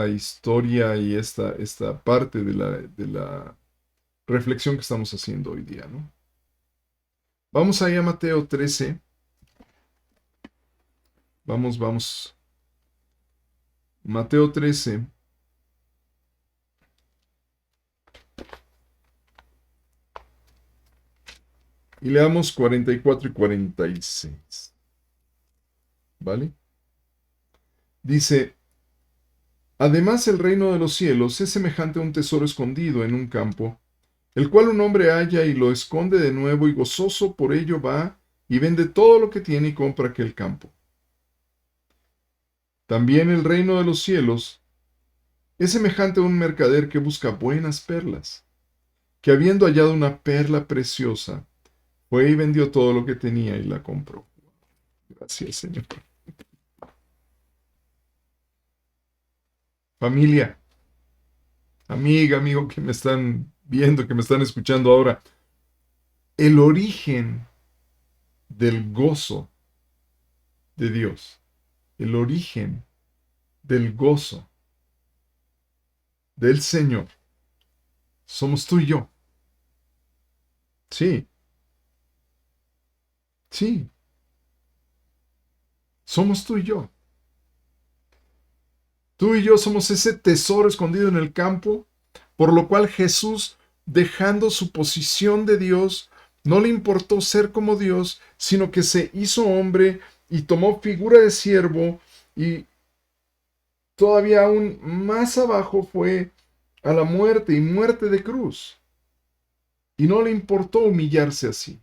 historia y esta parte de la reflexión que estamos haciendo hoy día, ¿no? Vamos allá a Mateo 13. Vamos. Mateo 13. Y leamos 44 y 46. ¿Vale? Dice, además el reino de los cielos es semejante a un tesoro escondido en un campo, el cual un hombre halla y lo esconde de nuevo y gozoso por ello va y vende todo lo que tiene y compra aquel campo. También el reino de los cielos es semejante a un mercader que busca buenas perlas, que habiendo hallado una perla preciosa, fue y vendió todo lo que tenía y la compró. Gracias, Señor. Familia, amiga, amigo que me están viendo, que me están escuchando ahora, el origen del gozo de Dios, el origen del gozo del Señor, somos tú y yo. Sí, sí, somos tú y yo. Tú y yo somos ese tesoro escondido en el campo, por lo cual Jesús, dejando su posición de Dios, no le importó ser como Dios, sino que se hizo hombre y tomó figura de siervo y todavía aún más abajo fue a la muerte y muerte de cruz. Y no le importó humillarse así,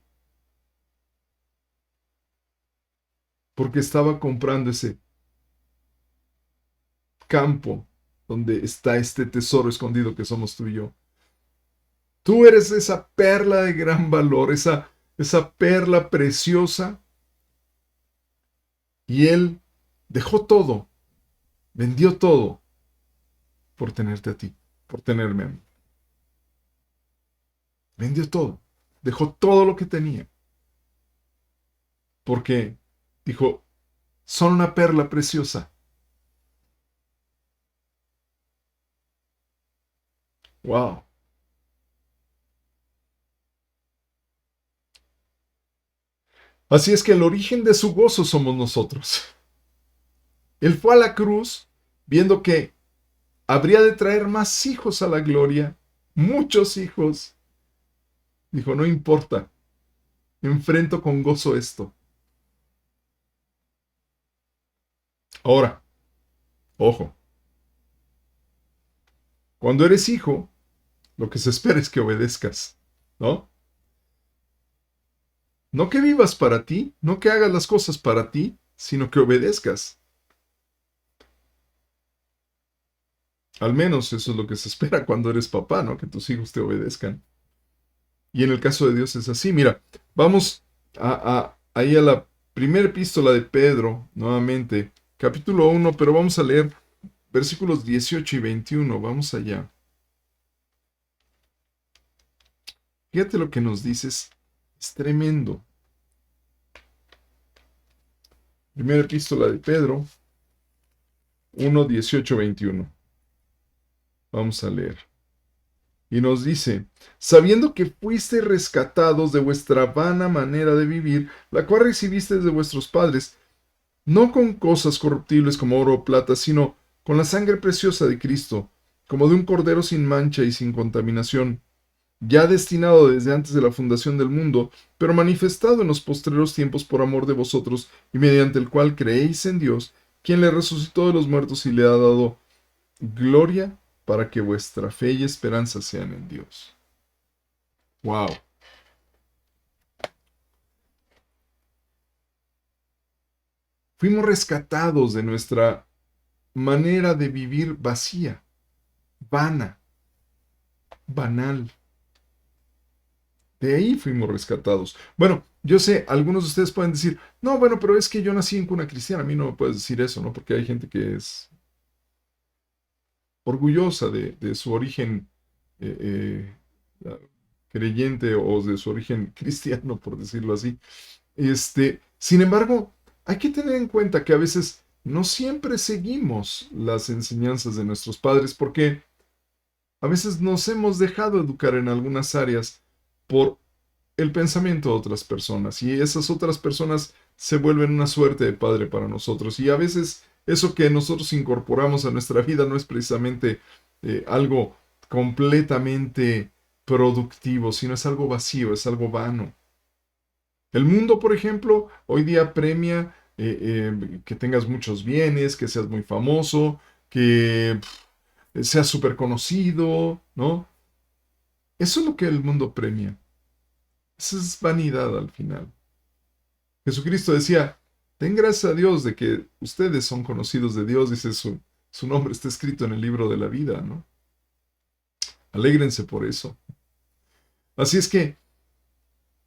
porque estaba comprando ese campo donde está este tesoro escondido que somos tú y yo. Tú eres esa perla de gran valor, esa perla preciosa. Y él dejó todo, vendió todo por tenerte a ti, por tenerme a mí. Vendió todo, dejó todo lo que tenía. Porque dijo, son una perla preciosa. Wow. Así es que el origen de su gozo somos nosotros. Él fue a la cruz viendo que habría de traer más hijos a la gloria, muchos hijos. Dijo, no importa, enfrento con gozo esto. Ahora, ojo, cuando eres hijo, lo que se espera es que obedezcas, ¿no? No que vivas para ti, no que hagas las cosas para ti, sino que obedezcas. Al menos eso es lo que se espera cuando eres papá, ¿no? Que tus hijos te obedezcan. Y en el caso de Dios es así. Mira, vamos ahí a la primera epístola de Pedro, nuevamente, capítulo 1, pero vamos a leer versículos 18 y 21. Vamos allá. Fíjate lo que nos dices. Es tremendo. Primera epístola de Pedro 1, 18, 21. Vamos a leer. Y nos dice, sabiendo que fuisteis rescatados de vuestra vana manera de vivir, la cual recibisteis de vuestros padres, no con cosas corruptibles como oro o plata, sino con la sangre preciosa de Cristo, como de un cordero sin mancha y sin contaminación, ya destinado desde antes de la fundación del mundo, pero manifestado en los postreros tiempos por amor de vosotros, y mediante el cual creéis en Dios, quien le resucitó de los muertos y le ha dado gloria para que vuestra fe y esperanza sean en Dios. Wow. Fuimos rescatados de nuestra manera de vivir vacía, vana, banal. De ahí fuimos rescatados. Bueno, yo sé, algunos de ustedes pueden decir, no, bueno, pero es que yo nací en cuna cristiana. A mí no me puedes decir eso, ¿no? Porque hay gente que es orgullosa de su origen creyente o de su origen cristiano, por decirlo así. Sin embargo, hay que tener en cuenta que a veces no siempre seguimos las enseñanzas de nuestros padres porque a veces nos hemos dejado educar en algunas áreas por el pensamiento de otras personas y esas otras personas se vuelven una suerte de padre para nosotros y a veces eso que nosotros incorporamos a nuestra vida no es precisamente algo completamente productivo, sino es algo vacío, es algo vano. El mundo, por ejemplo, hoy día premia que tengas muchos bienes, que seas muy famoso, que seas súper conocido, ¿no? Eso es lo que el mundo premia. Esa es vanidad al final. Jesucristo decía, den gracias a Dios de que ustedes son conocidos de Dios, dice su nombre está escrito en el libro de la vida, ¿no? Alégrense por eso. Así es que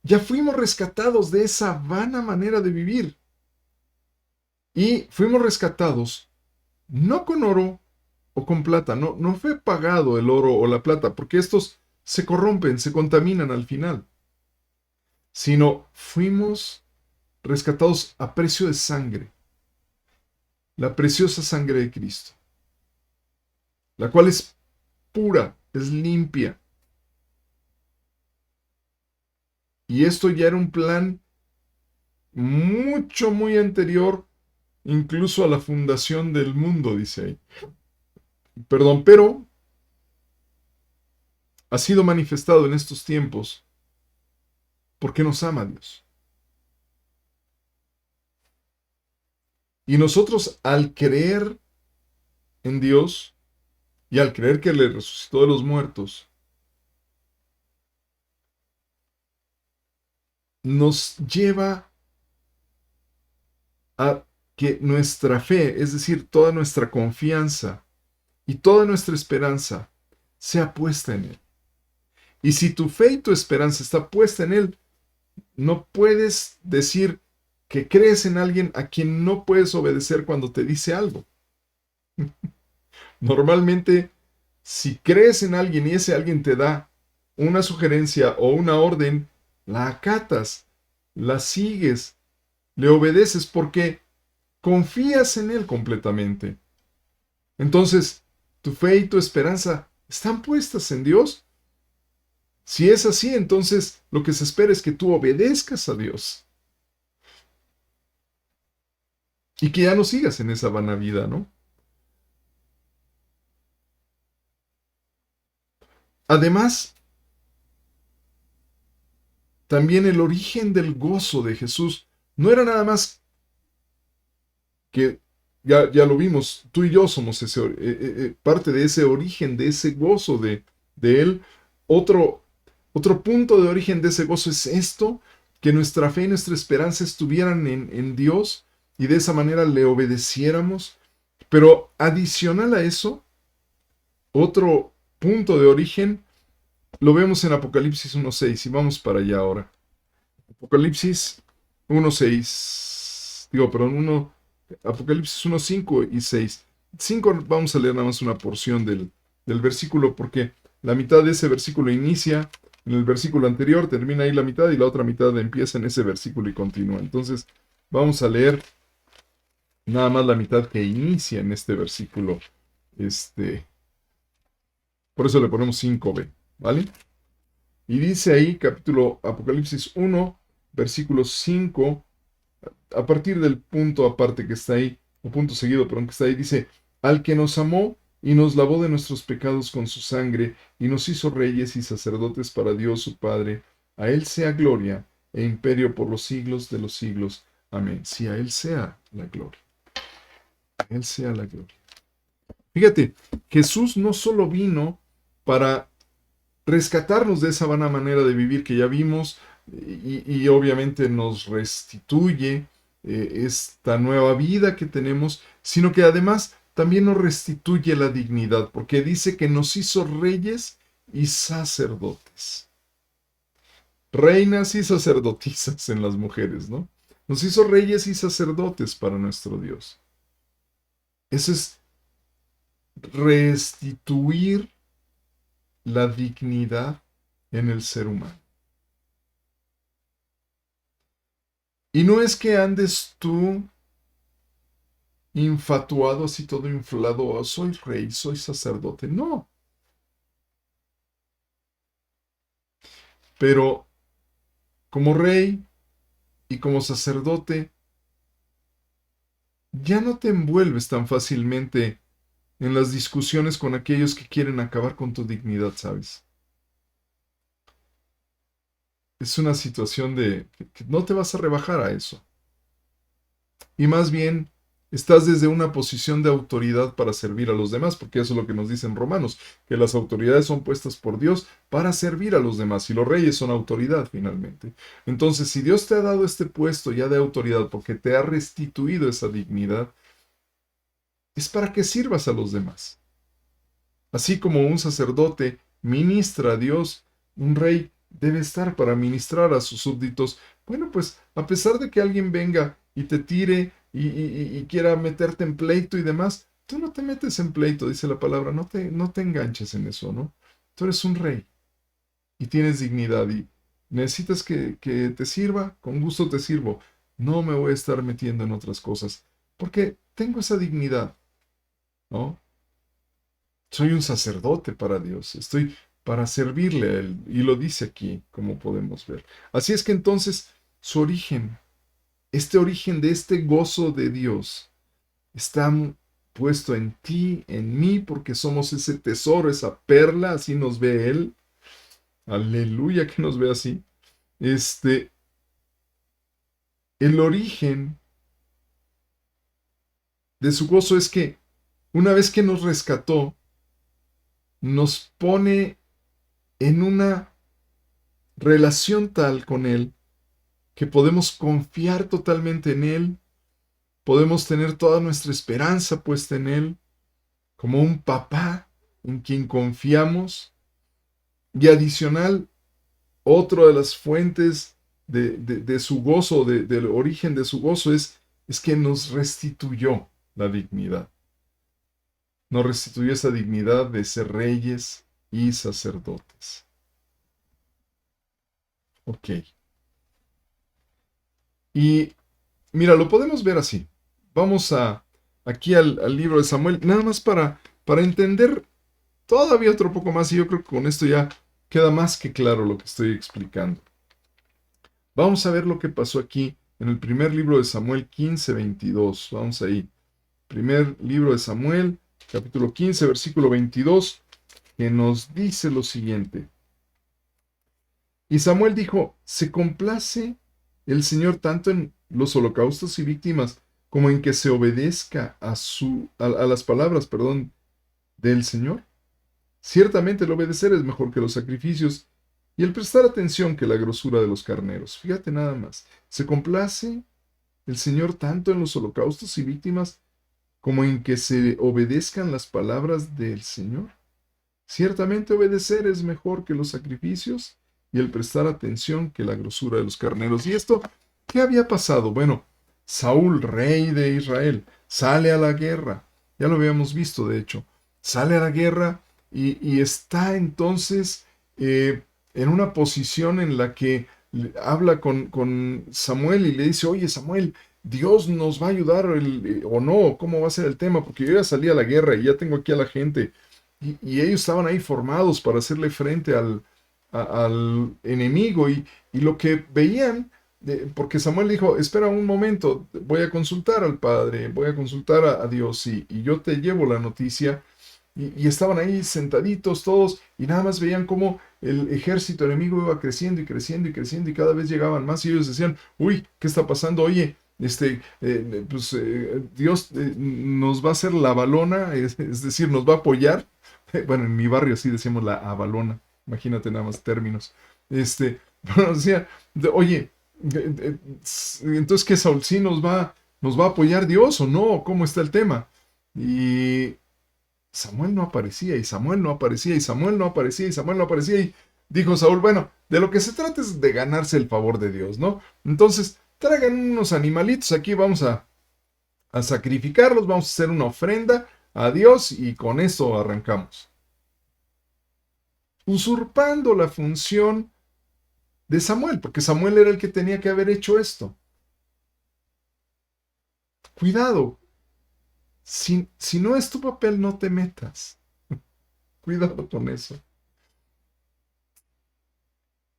ya fuimos rescatados de esa vana manera de vivir. Y fuimos rescatados no con oro o con plata, no fue pagado el oro o la plata, porque estos se corrompen, se contaminan al final, sino fuimos rescatados a precio de sangre, la preciosa sangre de Cristo, la cual es pura, es limpia. Y esto ya era un plan mucho, muy anterior, incluso a la fundación del mundo, dice ahí. Perdón, pero ha sido manifestado en estos tiempos porque nos ama Dios. Y nosotros al creer en Dios y al creer que le resucitó de los muertos, nos lleva a que nuestra fe, es decir, toda nuestra confianza y toda nuestra esperanza sea puesta en Él. Y si tu fe y tu esperanza está puesta en Él, no puedes decir que crees en alguien a quien no puedes obedecer cuando te dice algo. Normalmente, si crees en alguien y ese alguien te da una sugerencia o una orden, la acatas, la sigues, le obedeces porque confías en él completamente. Entonces, tu fe y tu esperanza están puestas en Dios. Si es así, entonces lo que se espera es que tú obedezcas a Dios y que ya no sigas en esa vana vida, ¿no? Además, también el origen del gozo de Jesús no era nada más que, ya lo vimos, tú y yo somos parte de ese origen, de ese gozo de Él. Otro punto de origen de ese gozo es esto, que nuestra fe y nuestra esperanza estuvieran en Dios y de esa manera le obedeciéramos. Pero adicional a eso, otro punto de origen lo vemos en Apocalipsis 1.6 y vamos para allá ahora. Apocalipsis 1.6, digo, perdón, Apocalipsis 1.5 y 6. 5 vamos a leer nada más una porción del versículo porque la mitad de ese versículo inicia en el versículo anterior, termina ahí la mitad y la otra mitad empieza en ese versículo y continúa. Entonces vamos a leer nada más la mitad que inicia en este versículo. Por eso le ponemos 5b, ¿vale? Y dice ahí, capítulo Apocalipsis 1, versículo 5, a partir del punto aparte que está ahí, o punto seguido, perdón, que está ahí, dice, al que nos amó y nos lavó de nuestros pecados con su sangre, y nos hizo reyes y sacerdotes para Dios su Padre, a Él sea gloria e imperio por los siglos de los siglos. Amén. Sí, a Él sea la gloria. A Él sea la gloria. Fíjate, Jesús no solo vino para rescatarnos de esa vana manera de vivir que ya vimos y obviamente nos restituye esta nueva vida que tenemos, sino que además también nos restituye la dignidad, porque dice que nos hizo reyes y sacerdotes. Reinas y sacerdotisas en las mujeres, ¿no? Nos hizo reyes y sacerdotes para nuestro Dios. Eso es restituir la dignidad en el ser humano. Y no es que andes tú infatuado, así todo inflado, oh, soy rey, soy sacerdote. No. Pero como rey y como sacerdote, ya no te envuelves tan fácilmente en las discusiones con aquellos que quieren acabar con tu dignidad, ¿sabes? Es una situación de que no te vas a rebajar a eso. Y más bien estás desde una posición de autoridad para servir a los demás, porque eso es lo que nos dicen Romanos, que las autoridades son puestas por Dios para servir a los demás, y los reyes son autoridad finalmente. Entonces, si Dios te ha dado este puesto ya de autoridad porque te ha restituido esa dignidad, es para que sirvas a los demás. Así como un sacerdote ministra a Dios, un rey debe estar para ministrar a sus súbditos. Bueno, pues a pesar de que alguien venga y te tire y quiera meterte en pleito y demás, tú no te metes en pleito, dice la palabra, no te enganches en eso, ¿no? Tú eres un rey y tienes dignidad y necesitas que te sirva, con gusto te sirvo. No me voy a estar metiendo en otras cosas, porque tengo esa dignidad, ¿no? Soy un sacerdote para Dios, estoy para servirle a Él, y lo dice aquí, como podemos ver. Así es que entonces su origen, este origen de este gozo de Dios, está puesto en ti, en mí, porque somos ese tesoro, esa perla, así nos ve Él. Aleluya que nos ve así. El origen de su gozo es que una vez que nos rescató, nos pone en una relación tal con Él que podemos confiar totalmente en Él, podemos tener toda nuestra esperanza puesta en Él, como un papá en quien confiamos. Y adicional, otra de las fuentes de su gozo, del origen de su gozo, es que nos restituyó la dignidad. Nos restituyó esa dignidad de ser reyes y sacerdotes. Ok. Y mira, lo podemos ver así. Vamos aquí al libro de Samuel, nada más para entender todavía otro poco más, y yo creo que con esto ya queda más que claro lo que estoy explicando. Vamos a ver lo que pasó aquí en el primer libro de Samuel 15:22. Vamos ahí. Primer libro de Samuel, capítulo 15, versículo 22, que nos dice lo siguiente. Y Samuel dijo, se complace el Señor tanto en los holocaustos y víctimas como en que se obedezca a las palabras, del Señor. Ciertamente el obedecer es mejor que los sacrificios y el prestar atención que la grosura de los carneros. Fíjate nada más. Se complace el Señor tanto en los holocaustos y víctimas como en que se obedezcan las palabras del Señor. Ciertamente obedecer es mejor que los sacrificios y el prestar atención que la grosura de los carneros. ¿Y esto qué había pasado? Bueno, Saúl, rey de Israel, sale a la guerra. Ya lo habíamos visto, de hecho. Sale a la guerra y está entonces en una posición en la que habla con Samuel y le dice, oye Samuel, Dios nos va a ayudar o no, ¿cómo va a ser el tema? Porque yo ya salí a la guerra y ya tengo aquí a la gente. Y ellos estaban ahí formados para hacerle frente al enemigo y lo que veían, porque Samuel dijo, espera un momento, voy a consultar al Padre, voy a consultar a Dios y yo te llevo la noticia. Y estaban ahí sentaditos todos y nada más veían cómo el ejército enemigo iba creciendo y creciendo y creciendo y cada vez llegaban más y ellos decían, uy, ¿qué está pasando? Oye, Dios nos va a hacer la balona, es decir, nos va a apoyar. Bueno, en mi barrio sí decíamos la avalona, imagínate nada más términos. Bueno, decía, oye, Entonces, ¿qué, Saúl? ¿Sí nos va a apoyar Dios o no? ¿Cómo está el tema? Y Samuel no aparecía, y Samuel no aparecía, y Samuel no aparecía, y Samuel no aparecía, y dijo Saúl, bueno, de lo que se trata es de ganarse el favor de Dios, ¿no? Entonces, traigan unos animalitos, aquí vamos a sacrificarlos, vamos a hacer una ofrenda a Dios y con eso arrancamos. Usurpando la función de Samuel, porque Samuel era el que tenía que haber hecho esto. Cuidado, si no es tu papel, no te metas. Cuidado con eso.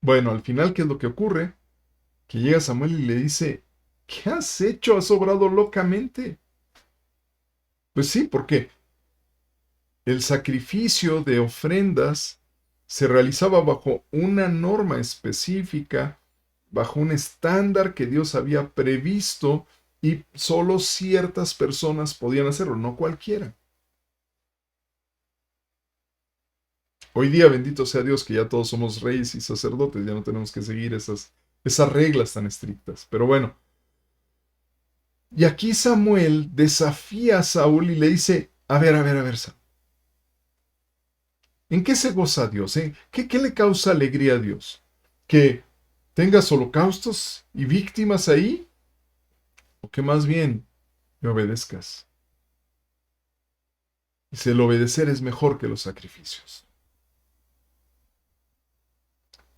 Bueno, al final, ¿qué es lo que ocurre? Que llega Samuel y le dice, ¿qué has hecho? ¿Has obrado locamente? Pues sí, porque el sacrificio de ofrendas se realizaba bajo una norma específica, bajo un estándar que Dios había previsto y solo ciertas personas podían hacerlo, no cualquiera. Hoy día, bendito sea Dios, que ya todos somos reyes y sacerdotes, ya no tenemos que seguir esas reglas tan estrictas. Pero bueno, y aquí Samuel desafía a Saúl y le dice, a ver, Saúl, ¿en qué se goza Dios? ¿Qué le causa alegría a Dios? ¿Que tengas holocaustos y víctimas ahí? ¿O que más bien me obedezcas? Dice, el obedecer es mejor que los sacrificios.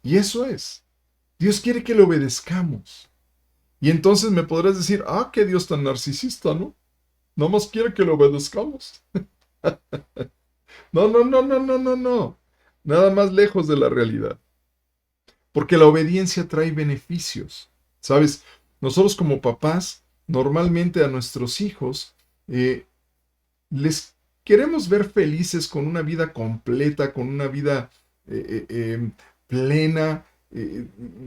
Y eso es. Dios quiere que le obedezcamos. Y entonces me podrás decir, qué Dios tan narcisista, ¿no? No más quiere que le obedezcamos. No, no, no, no, no, no, no. Nada más lejos de la realidad. Porque la obediencia trae beneficios. ¿Sabes? Nosotros como papás, normalmente a nuestros hijos les queremos ver felices con una vida completa, con una vida plena,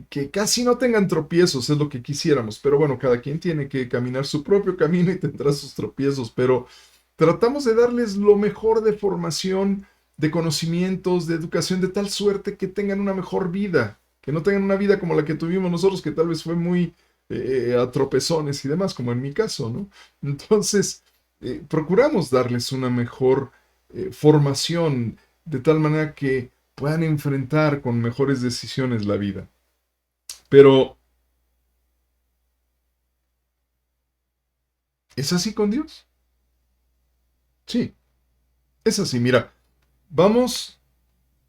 que casi no tengan tropiezos, es lo que quisiéramos. Pero bueno, cada quien tiene que caminar su propio camino y tendrá sus tropiezos, pero tratamos de darles lo mejor de formación, de conocimientos, de educación, de tal suerte que tengan una mejor vida, que no tengan una vida como la que tuvimos nosotros, que tal vez fue muy a tropezones y demás, como en mi caso, ¿no? Entonces, procuramos darles una mejor formación, de tal manera que puedan enfrentar con mejores decisiones la vida. Pero, ¿es así con Dios? Sí, es así. Mira, vamos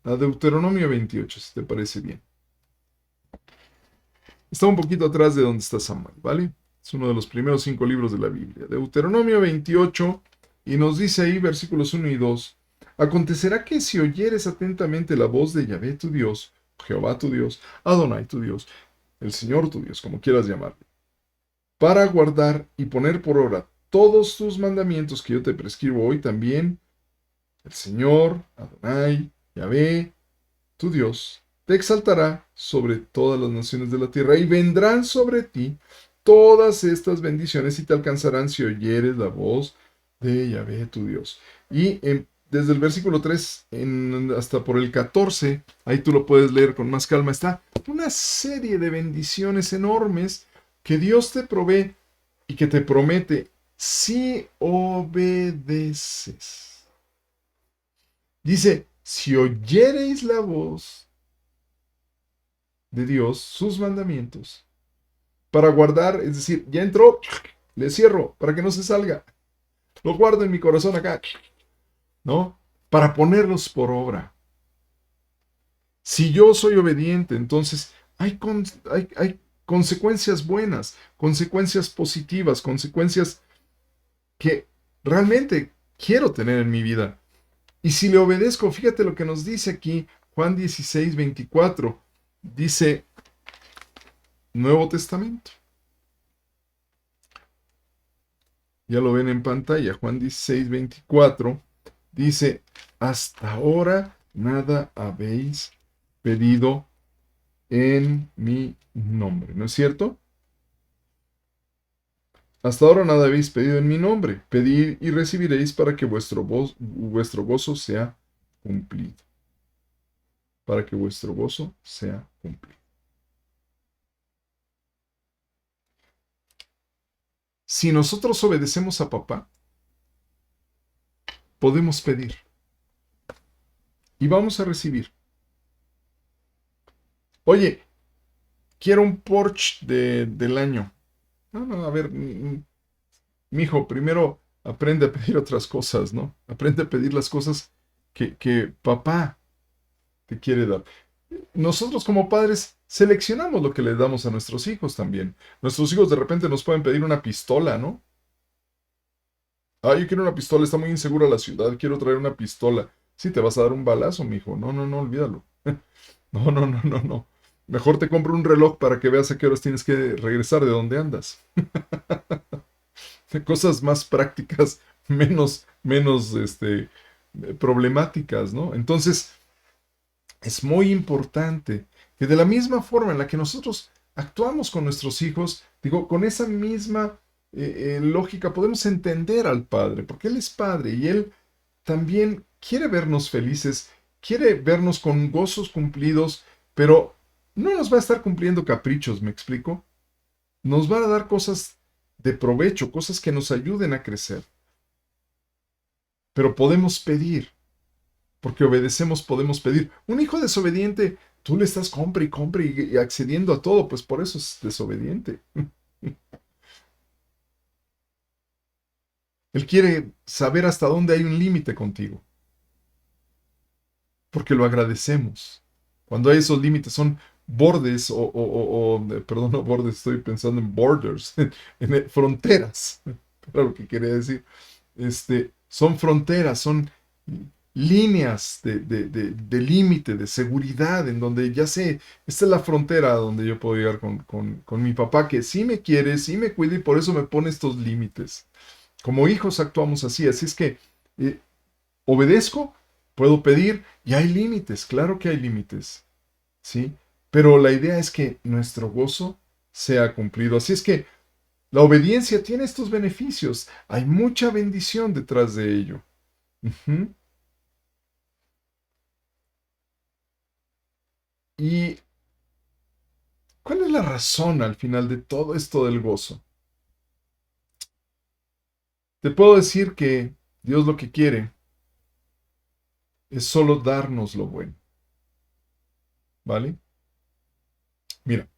a Deuteronomio 28, si te parece bien. Está un poquito atrás de donde está Samuel, ¿vale? Es uno de los primeros 5 libros de la Biblia. Deuteronomio 28, y nos dice ahí, versículos 1 y 2. Acontecerá que si oyeres atentamente la voz de Yahvé tu Dios, Jehová tu Dios, Adonai tu Dios, el Señor tu Dios, como quieras llamarle, para guardar y poner por obra todos tus mandamientos que yo te prescribo hoy también, el Señor, Adonai, Yahvé, tu Dios, te exaltará sobre todas las naciones de la tierra y vendrán sobre ti todas estas bendiciones y te alcanzarán si oyeres la voz de Yahvé tu Dios. Y desde el versículo 3 hasta por el 14, ahí tú lo puedes leer con más calma, está una serie de bendiciones enormes que Dios te provee y que te promete si obedeces. Dice, si oyereis la voz de Dios, sus mandamientos, para guardar, es decir, ya entró, le cierro para que no se salga, lo guardo en mi corazón acá, ¿no? Para ponerlos por obra. Si yo soy obediente, entonces hay consecuencias buenas, consecuencias positivas, consecuencias que realmente quiero tener en mi vida. Y si le obedezco, fíjate lo que nos dice aquí Juan 16:24. Dice Nuevo Testamento. Ya lo ven en pantalla. Juan 16:24 dice, hasta ahora nada habéis pedido en mi nombre. ¿No es cierto? Hasta ahora nada habéis pedido en mi nombre. Pedid y recibiréis para que vuestro gozo sea cumplido. Para que vuestro gozo sea cumplido. si nosotros obedecemos a papá, podemos pedir y vamos a recibir. Oye, quiero un Porsche del año. No, no, a ver, mijo, primero aprende a pedir otras cosas, ¿no? Aprende a pedir las cosas que papá te quiere dar. Nosotros como padres seleccionamos lo que le damos a nuestros hijos también. Nuestros hijos de repente nos pueden pedir una pistola, ¿no? Ah, yo quiero una pistola, está muy insegura la ciudad, quiero traer una pistola. Sí, te vas a dar un balazo, mijo. No, no, no, olvídalo. No, no, no, no, no. Mejor te compro un reloj para que veas a qué horas tienes que regresar de donde andas. Cosas más prácticas, menos problemáticas, ¿no? Entonces, es muy importante que de la misma forma en la que nosotros actuamos con nuestros hijos, digo, con esa misma lógica podemos entender al Padre, porque Él es Padre y Él también quiere vernos felices, quiere vernos con gozos cumplidos, pero no nos va a estar cumpliendo caprichos, ¿me explico? Nos va a dar cosas de provecho, cosas que nos ayuden a crecer, pero podemos pedir. Porque obedecemos, podemos pedir. Un hijo desobediente, tú le estás compre y compre y accediendo a todo, pues por eso es desobediente. Él quiere saber hasta dónde hay un límite contigo, porque lo agradecemos. Cuando hay esos límites son bordes perdón, no bordes, estoy pensando en borders, en fronteras, era lo que quería decir. Son fronteras, son líneas de límite, de seguridad, en donde ya sé, esta es la frontera donde yo puedo llegar con mi papá, que sí me quiere, sí me cuida y por eso me pone estos límites. Como hijos actuamos así, así es que eh, obedezco, puedo pedir y hay límites, claro que hay límites, ¿sí? Pero la idea es que nuestro gozo sea cumplido. Así es que la obediencia tiene estos beneficios, hay mucha bendición detrás de ello. Ujú. ¿Y cuál es la razón al final de todo esto del gozo? Te puedo decir que Dios lo que quiere es solo darnos lo bueno, ¿vale? Mira,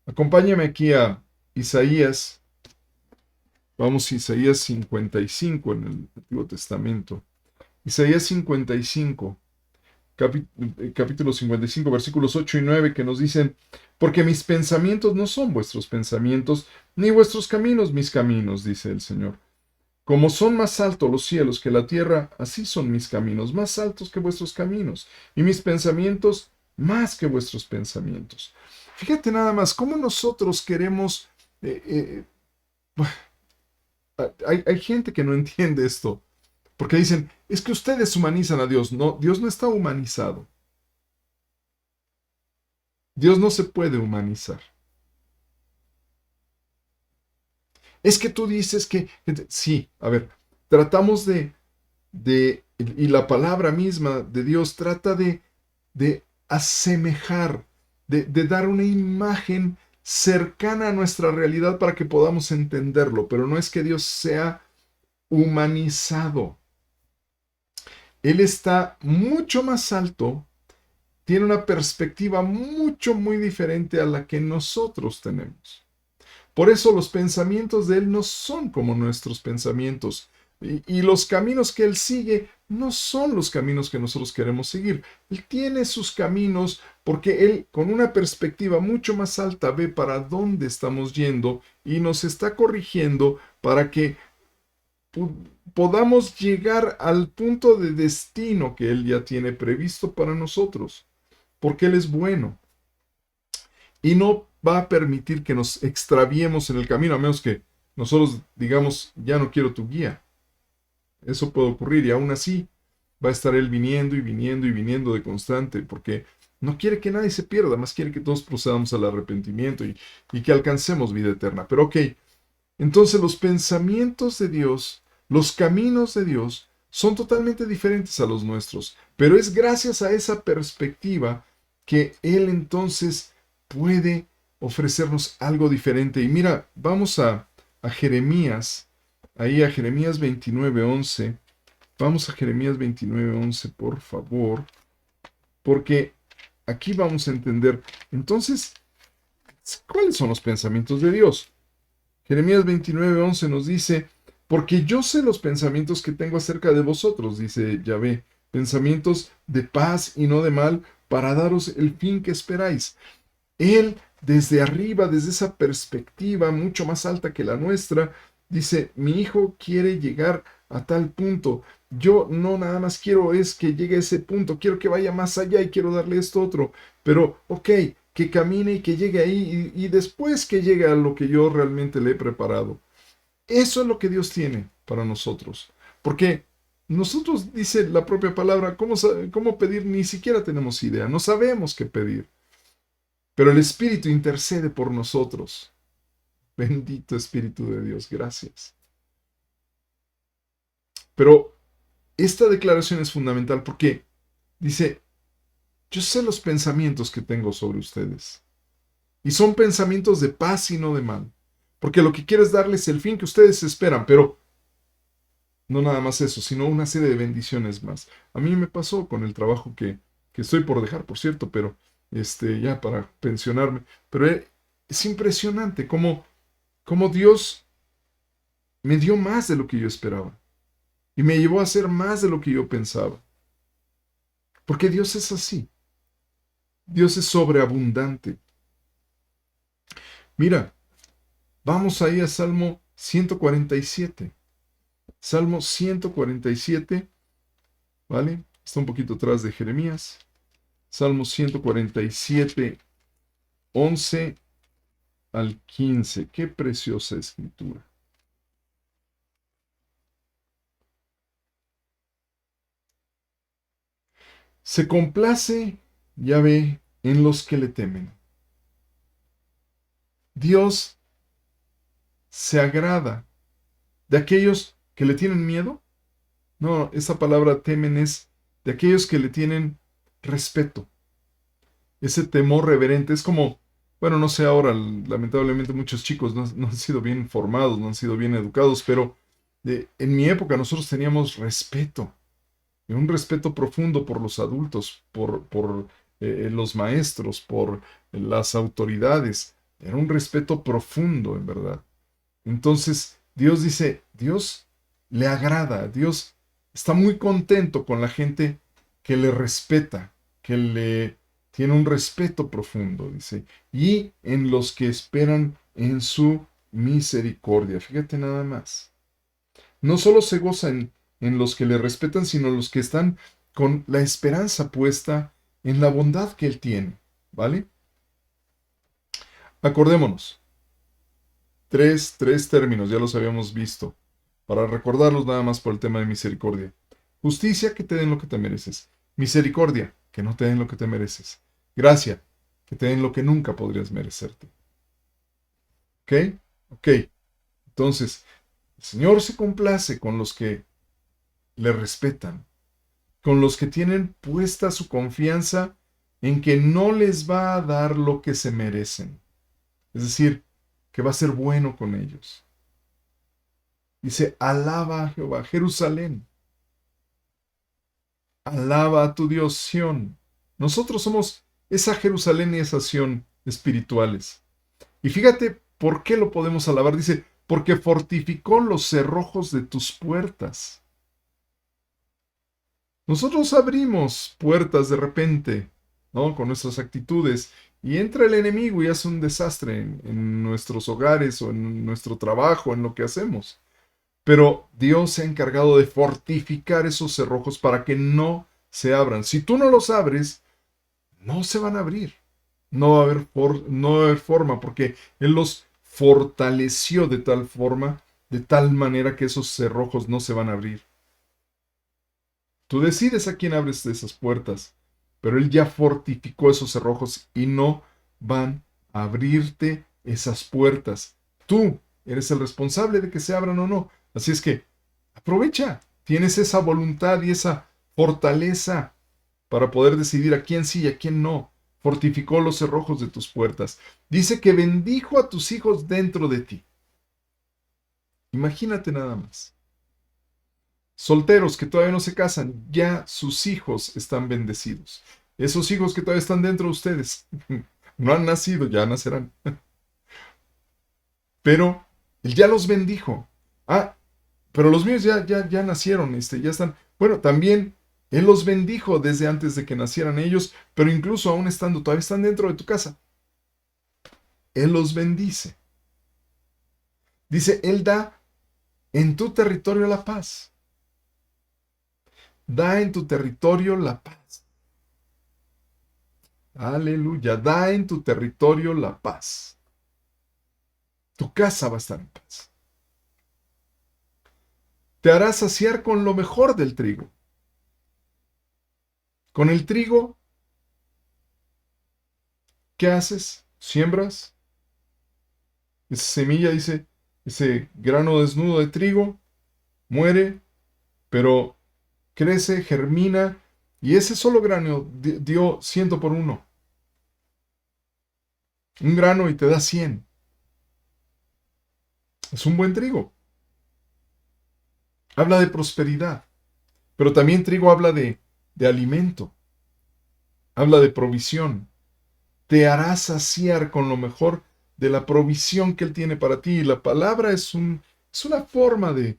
acompáñame aquí a Isaías, vamos a Isaías 55 en el Antiguo Testamento. Isaías 55, capítulo 55, versículos 8 y 9, que nos dicen, porque mis pensamientos no son vuestros pensamientos, ni vuestros caminos mis caminos, dice el Señor. Como son más altos los cielos que la tierra, así son mis caminos, más altos que vuestros caminos, y mis pensamientos más que vuestros pensamientos. Fíjate nada más, cómo nosotros queremos... hay gente que no entiende esto, porque dicen, es que ustedes humanizan a Dios. No, Dios no está humanizado. Dios no se puede humanizar. Es que tú dices que... Sí, a ver, tratamos y la palabra misma de Dios trata de asemejar, de dar una imagen cercana a nuestra realidad para que podamos entenderlo, pero no es que Dios sea humanizado. Él está mucho más alto, tiene una perspectiva mucho, muy diferente a la que nosotros tenemos. Por eso los pensamientos de Él no son como nuestros pensamientos. Y los caminos que Él sigue no son los caminos que nosotros queremos seguir. Él tiene sus caminos porque Él con una perspectiva mucho más alta ve para dónde estamos yendo y nos está corrigiendo para que podamos llegar al punto de destino que Él ya tiene previsto para nosotros. Porque Él es bueno y no va a permitir que nos extraviemos en el camino, a menos que nosotros digamos, ya no quiero tu guía. Eso puede ocurrir y aún así va a estar Él viniendo y viniendo y viniendo de constante, porque no quiere que nadie se pierda, más quiere que todos procedamos al arrepentimiento y que alcancemos vida eterna. Pero ok, entonces los pensamientos de Dios, los caminos de Dios, son totalmente diferentes a los nuestros, pero es gracias a esa perspectiva que Él entonces puede ofrecernos algo diferente. Y mira, vamos a a Jeremías, ahí a Jeremías 29:11. Vamos a Jeremías 29:11, por favor, porque aquí vamos a entender. Entonces, ¿cuáles son los pensamientos de Dios? Jeremías 29:11 nos dice, porque yo sé los pensamientos que tengo acerca de vosotros, dice Yahvé, pensamientos de paz y no de mal, para daros el fin que esperáis. Él, desde arriba, desde esa perspectiva mucho más alta que la nuestra, dice, mi hijo quiere llegar a tal punto. Yo no nada más quiero es que llegue a ese punto, quiero que vaya más allá y quiero darle esto otro. Pero, ok, que camine y que llegue ahí y después que llegue a lo que yo realmente le he preparado. Eso es lo que Dios tiene para nosotros. Porque nosotros, dice la propia palabra, ¿cómo pedir? Ni siquiera tenemos idea, no sabemos qué pedir. Pero el Espíritu intercede por nosotros. Bendito Espíritu de Dios, gracias. Pero esta declaración es fundamental porque dice, yo sé los pensamientos que tengo sobre ustedes. Y son pensamientos de paz y no de mal. Porque lo que quiero es darles el fin que ustedes esperan, pero no nada más eso, sino una serie de bendiciones más. A mí me pasó con el trabajo que estoy por dejar, por cierto, pero ya para pensionarme. Pero es impresionante cómo Dios me dio más de lo que yo esperaba. Y me llevó a hacer más de lo que yo pensaba. Porque Dios es así. Dios es sobreabundante. Mira, vamos ahí a Salmo 147. Salmo 147, ¿vale? Está un poquito atrás de Jeremías. Salmo 147, 11 al 15. Qué preciosa escritura. Se complace, Yahvé, en los que le temen. Dios se agrada de aquellos que le tienen miedo. No, esa palabra temen es de aquellos que le tienen respeto. Ese temor reverente es como, bueno, no sé ahora, lamentablemente muchos chicos no han sido bien formados, no han sido bien educados, pero en mi época nosotros teníamos respeto, un respeto profundo por los adultos, por los maestros, por las autoridades. Era un respeto profundo, en verdad. Entonces, Dios dice, Dios le agrada, Dios está muy contento con la gente que le respeta, que le tiene un respeto profundo, dice, y en los que esperan en su misericordia. Fíjate nada más. No solo se goza en los que le respetan, sino los que están con la esperanza puesta en la bondad que Él tiene, ¿vale? Acordémonos. Tres términos, ya los habíamos visto. Para recordarlos nada más por el tema de misericordia. Justicia, que te den lo que te mereces. Misericordia, que no te den lo que te mereces. Gracia, que te den lo que nunca podrías merecerte. ¿Ok? Ok. Entonces, el Señor se complace con los que le respetan, con los que tienen puesta su confianza en que no les va a dar lo que se merecen. Es decir, que va a ser bueno con ellos. Dice, alaba a Jehová, Jerusalén. Alaba a tu Dios, Sión. Nosotros somos esa Jerusalén y esa Sión espirituales. Y fíjate por qué lo podemos alabar. Dice, porque fortificó los cerrojos de tus puertas. Nosotros abrimos puertas de repente, ¿no? Con nuestras actitudes. Y entra el enemigo y hace un desastre en nuestros hogares o en nuestro trabajo, en lo que hacemos. Pero Dios se ha encargado de fortificar esos cerrojos para que no se abran. Si tú no los abres, no se van a abrir. No va a haber forma, porque Él los fortaleció de tal forma, de tal manera que esos cerrojos no se van a abrir. Tú decides a quién abres esas puertas, pero Él ya fortificó esos cerrojos y no van a abrirte esas puertas. Tú eres el responsable de que se abran o no. Así es que aprovecha, tienes esa voluntad y esa fortaleza para poder decidir a quién sí y a quién no. Fortificó los cerrojos de tus puertas. Dice que bendijo a tus hijos dentro de ti. Imagínate nada más. Solteros que todavía no se casan, ya sus hijos están bendecidos. Esos hijos que todavía están dentro de ustedes, no han nacido, ya nacerán. Pero Él ya los bendijo. Ah, pero los míos ya nacieron, ya están. Bueno, también Él los bendijo desde antes de que nacieran ellos, pero incluso aún estando, todavía están dentro de tu casa. Él los bendice. Dice, Él da en tu territorio la paz. Da en tu territorio la paz. Aleluya. Da en tu territorio la paz. Tu casa va a estar en paz. Te hará saciar con lo mejor del trigo. Con el trigo, ¿qué haces? Siembras. Esa semilla, dice, ese grano desnudo de trigo, muere, pero crece, germina, y ese solo grano dio 100 por uno. Un grano y te da 100. Es un buen trigo. Habla de prosperidad, pero también trigo habla de alimento, habla de provisión. Te hará saciar con lo mejor de la provisión que Él tiene para ti. Y la palabra es una forma de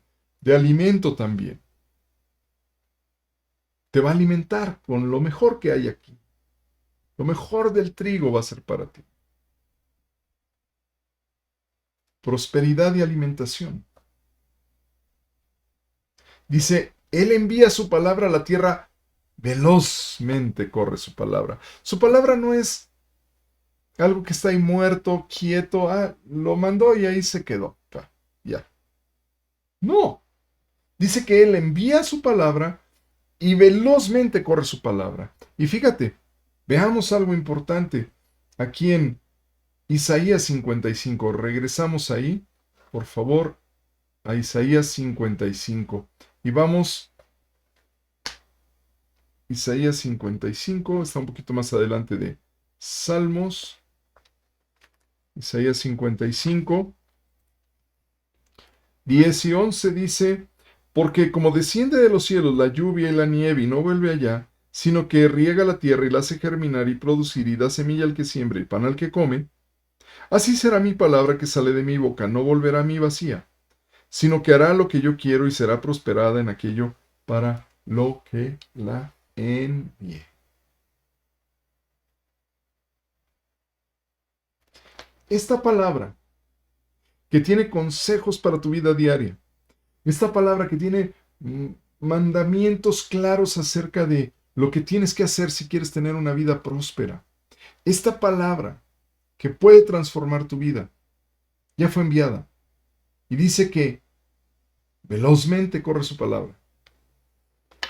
alimento también. Te va a alimentar con lo mejor que hay aquí. Lo mejor del trigo va a ser para ti. Prosperidad y alimentación. Dice, Él envía su palabra a la tierra, velozmente corre su palabra. Su palabra no es algo que está ahí muerto, quieto, lo mandó y ahí se quedó. Ya. No. Dice que Él envía su palabra y velozmente corre su palabra. Y fíjate, veamos algo importante aquí en Isaías 55. Regresamos ahí, por favor, a Isaías 55. Y vamos, Isaías 55, está un poquito más adelante de Salmos. Isaías 55, 10 y 11 dice, porque como desciende de los cielos la lluvia y la nieve y no vuelve allá, sino que riega la tierra y la hace germinar y producir y da semilla al que siembra y pan al que come, así será mi palabra que sale de mi boca, no volverá a mí vacía, sino que hará lo que yo quiero y será prosperada en aquello para lo que la envié. Esta palabra que tiene consejos para tu vida diaria, esta palabra que tiene mandamientos claros acerca de lo que tienes que hacer si quieres tener una vida próspera. Esta palabra que puede transformar tu vida ya fue enviada y dice que velozmente corre su palabra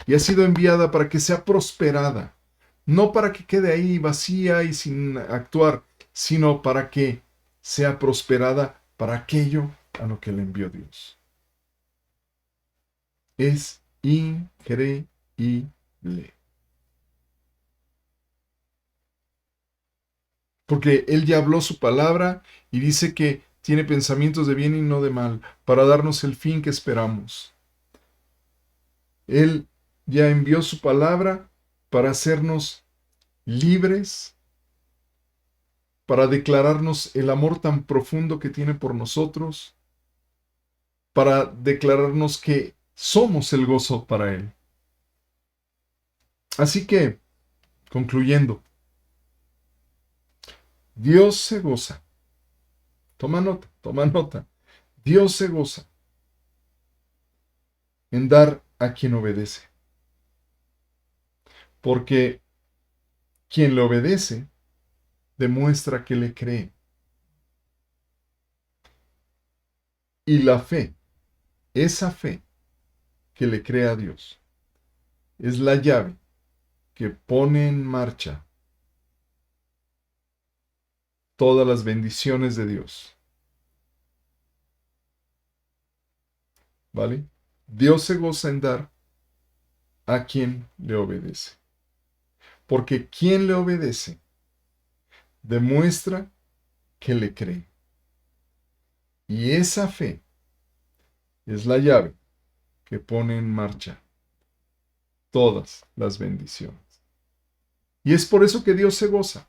y ha sido enviada para que sea prosperada, no para que quede ahí vacía y sin actuar, sino para que sea prosperada para aquello a lo que le envió Dios. Es increíble. Porque Él ya habló su palabra y dice que tiene pensamientos de bien y no de mal, para darnos el fin que esperamos. Él ya envió su palabra para hacernos libres, para declararnos el amor tan profundo que tiene por nosotros, para declararnos que somos el gozo para Él. Así que, concluyendo, Dios se goza. Toma nota, toma nota. Dios se goza en dar a quien obedece. Porque quien le obedece demuestra que le cree. Y la fe, esa fe que le cree a Dios, es la llave que pone en marcha todas las bendiciones de Dios. ¿Vale? Dios se goza en dar a quien le obedece. Porque quien le obedece demuestra que le cree. Y esa fe Es la llave que pone en marcha todas las bendiciones. Y es por eso que Dios se goza.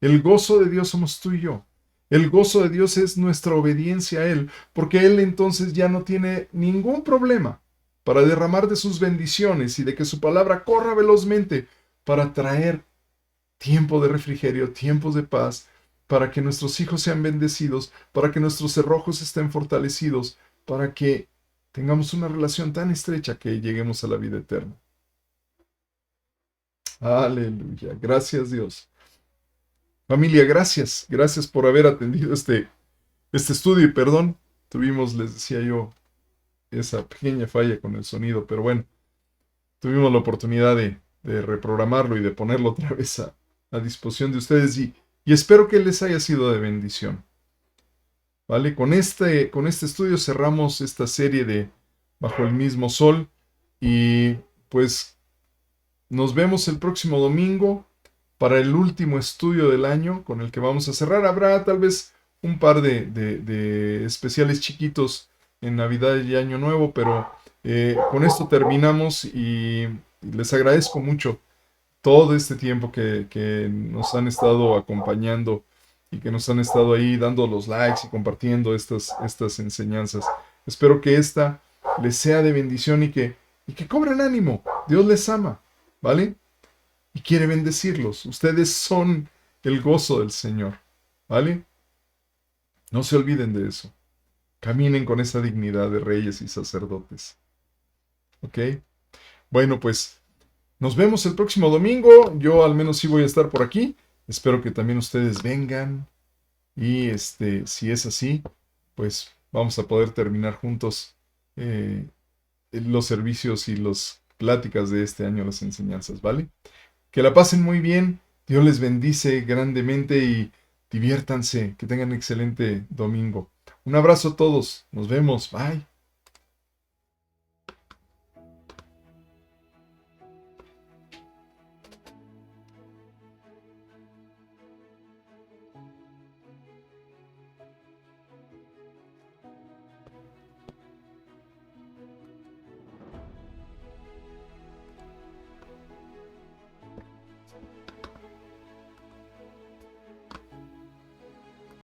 El gozo de Dios somos tú y yo. El gozo de Dios es nuestra obediencia a Él, porque Él entonces ya no tiene ningún problema para derramar de sus bendiciones y de que su palabra corra velozmente para traer tiempo de refrigerio, tiempos de paz, para que nuestros hijos sean bendecidos, para que nuestros cerrojos estén fortalecidos, para que tengamos una relación tan estrecha que lleguemos a la vida eterna. Aleluya. Gracias, Dios. Familia, gracias. Gracias por haber atendido este estudio y perdón. Tuvimos, les decía yo, esa pequeña falla con el sonido, pero bueno, tuvimos la oportunidad de reprogramarlo y de ponerlo otra vez a disposición de ustedes y espero que les haya sido de bendición. ¿Vale? Con este estudio cerramos esta serie de Bajo el mismo sol y pues nos vemos el próximo domingo para el último estudio del año con el que vamos a cerrar. Habrá tal vez un par de especiales chiquitos en Navidad y Año Nuevo, pero con esto terminamos y les agradezco mucho todo este tiempo que nos han estado acompañando y que nos han estado ahí dando los likes y compartiendo estas enseñanzas. Espero que esta les sea de bendición y que cobren ánimo. Dios les ama, ¿vale? Y quiere bendecirlos. Ustedes son el gozo del Señor, ¿vale? No se olviden de eso. Caminen con esa dignidad de reyes y sacerdotes. ¿Ok? Bueno, pues nos vemos el próximo domingo. Yo al menos sí voy a estar por aquí. Espero que también ustedes vengan. Y si es así, pues vamos a poder terminar juntos los servicios y las pláticas de este año, las enseñanzas, ¿vale? Que la pasen muy bien. Dios les bendice grandemente y diviértanse. Que tengan un excelente domingo. Un abrazo a todos. Nos vemos. Bye.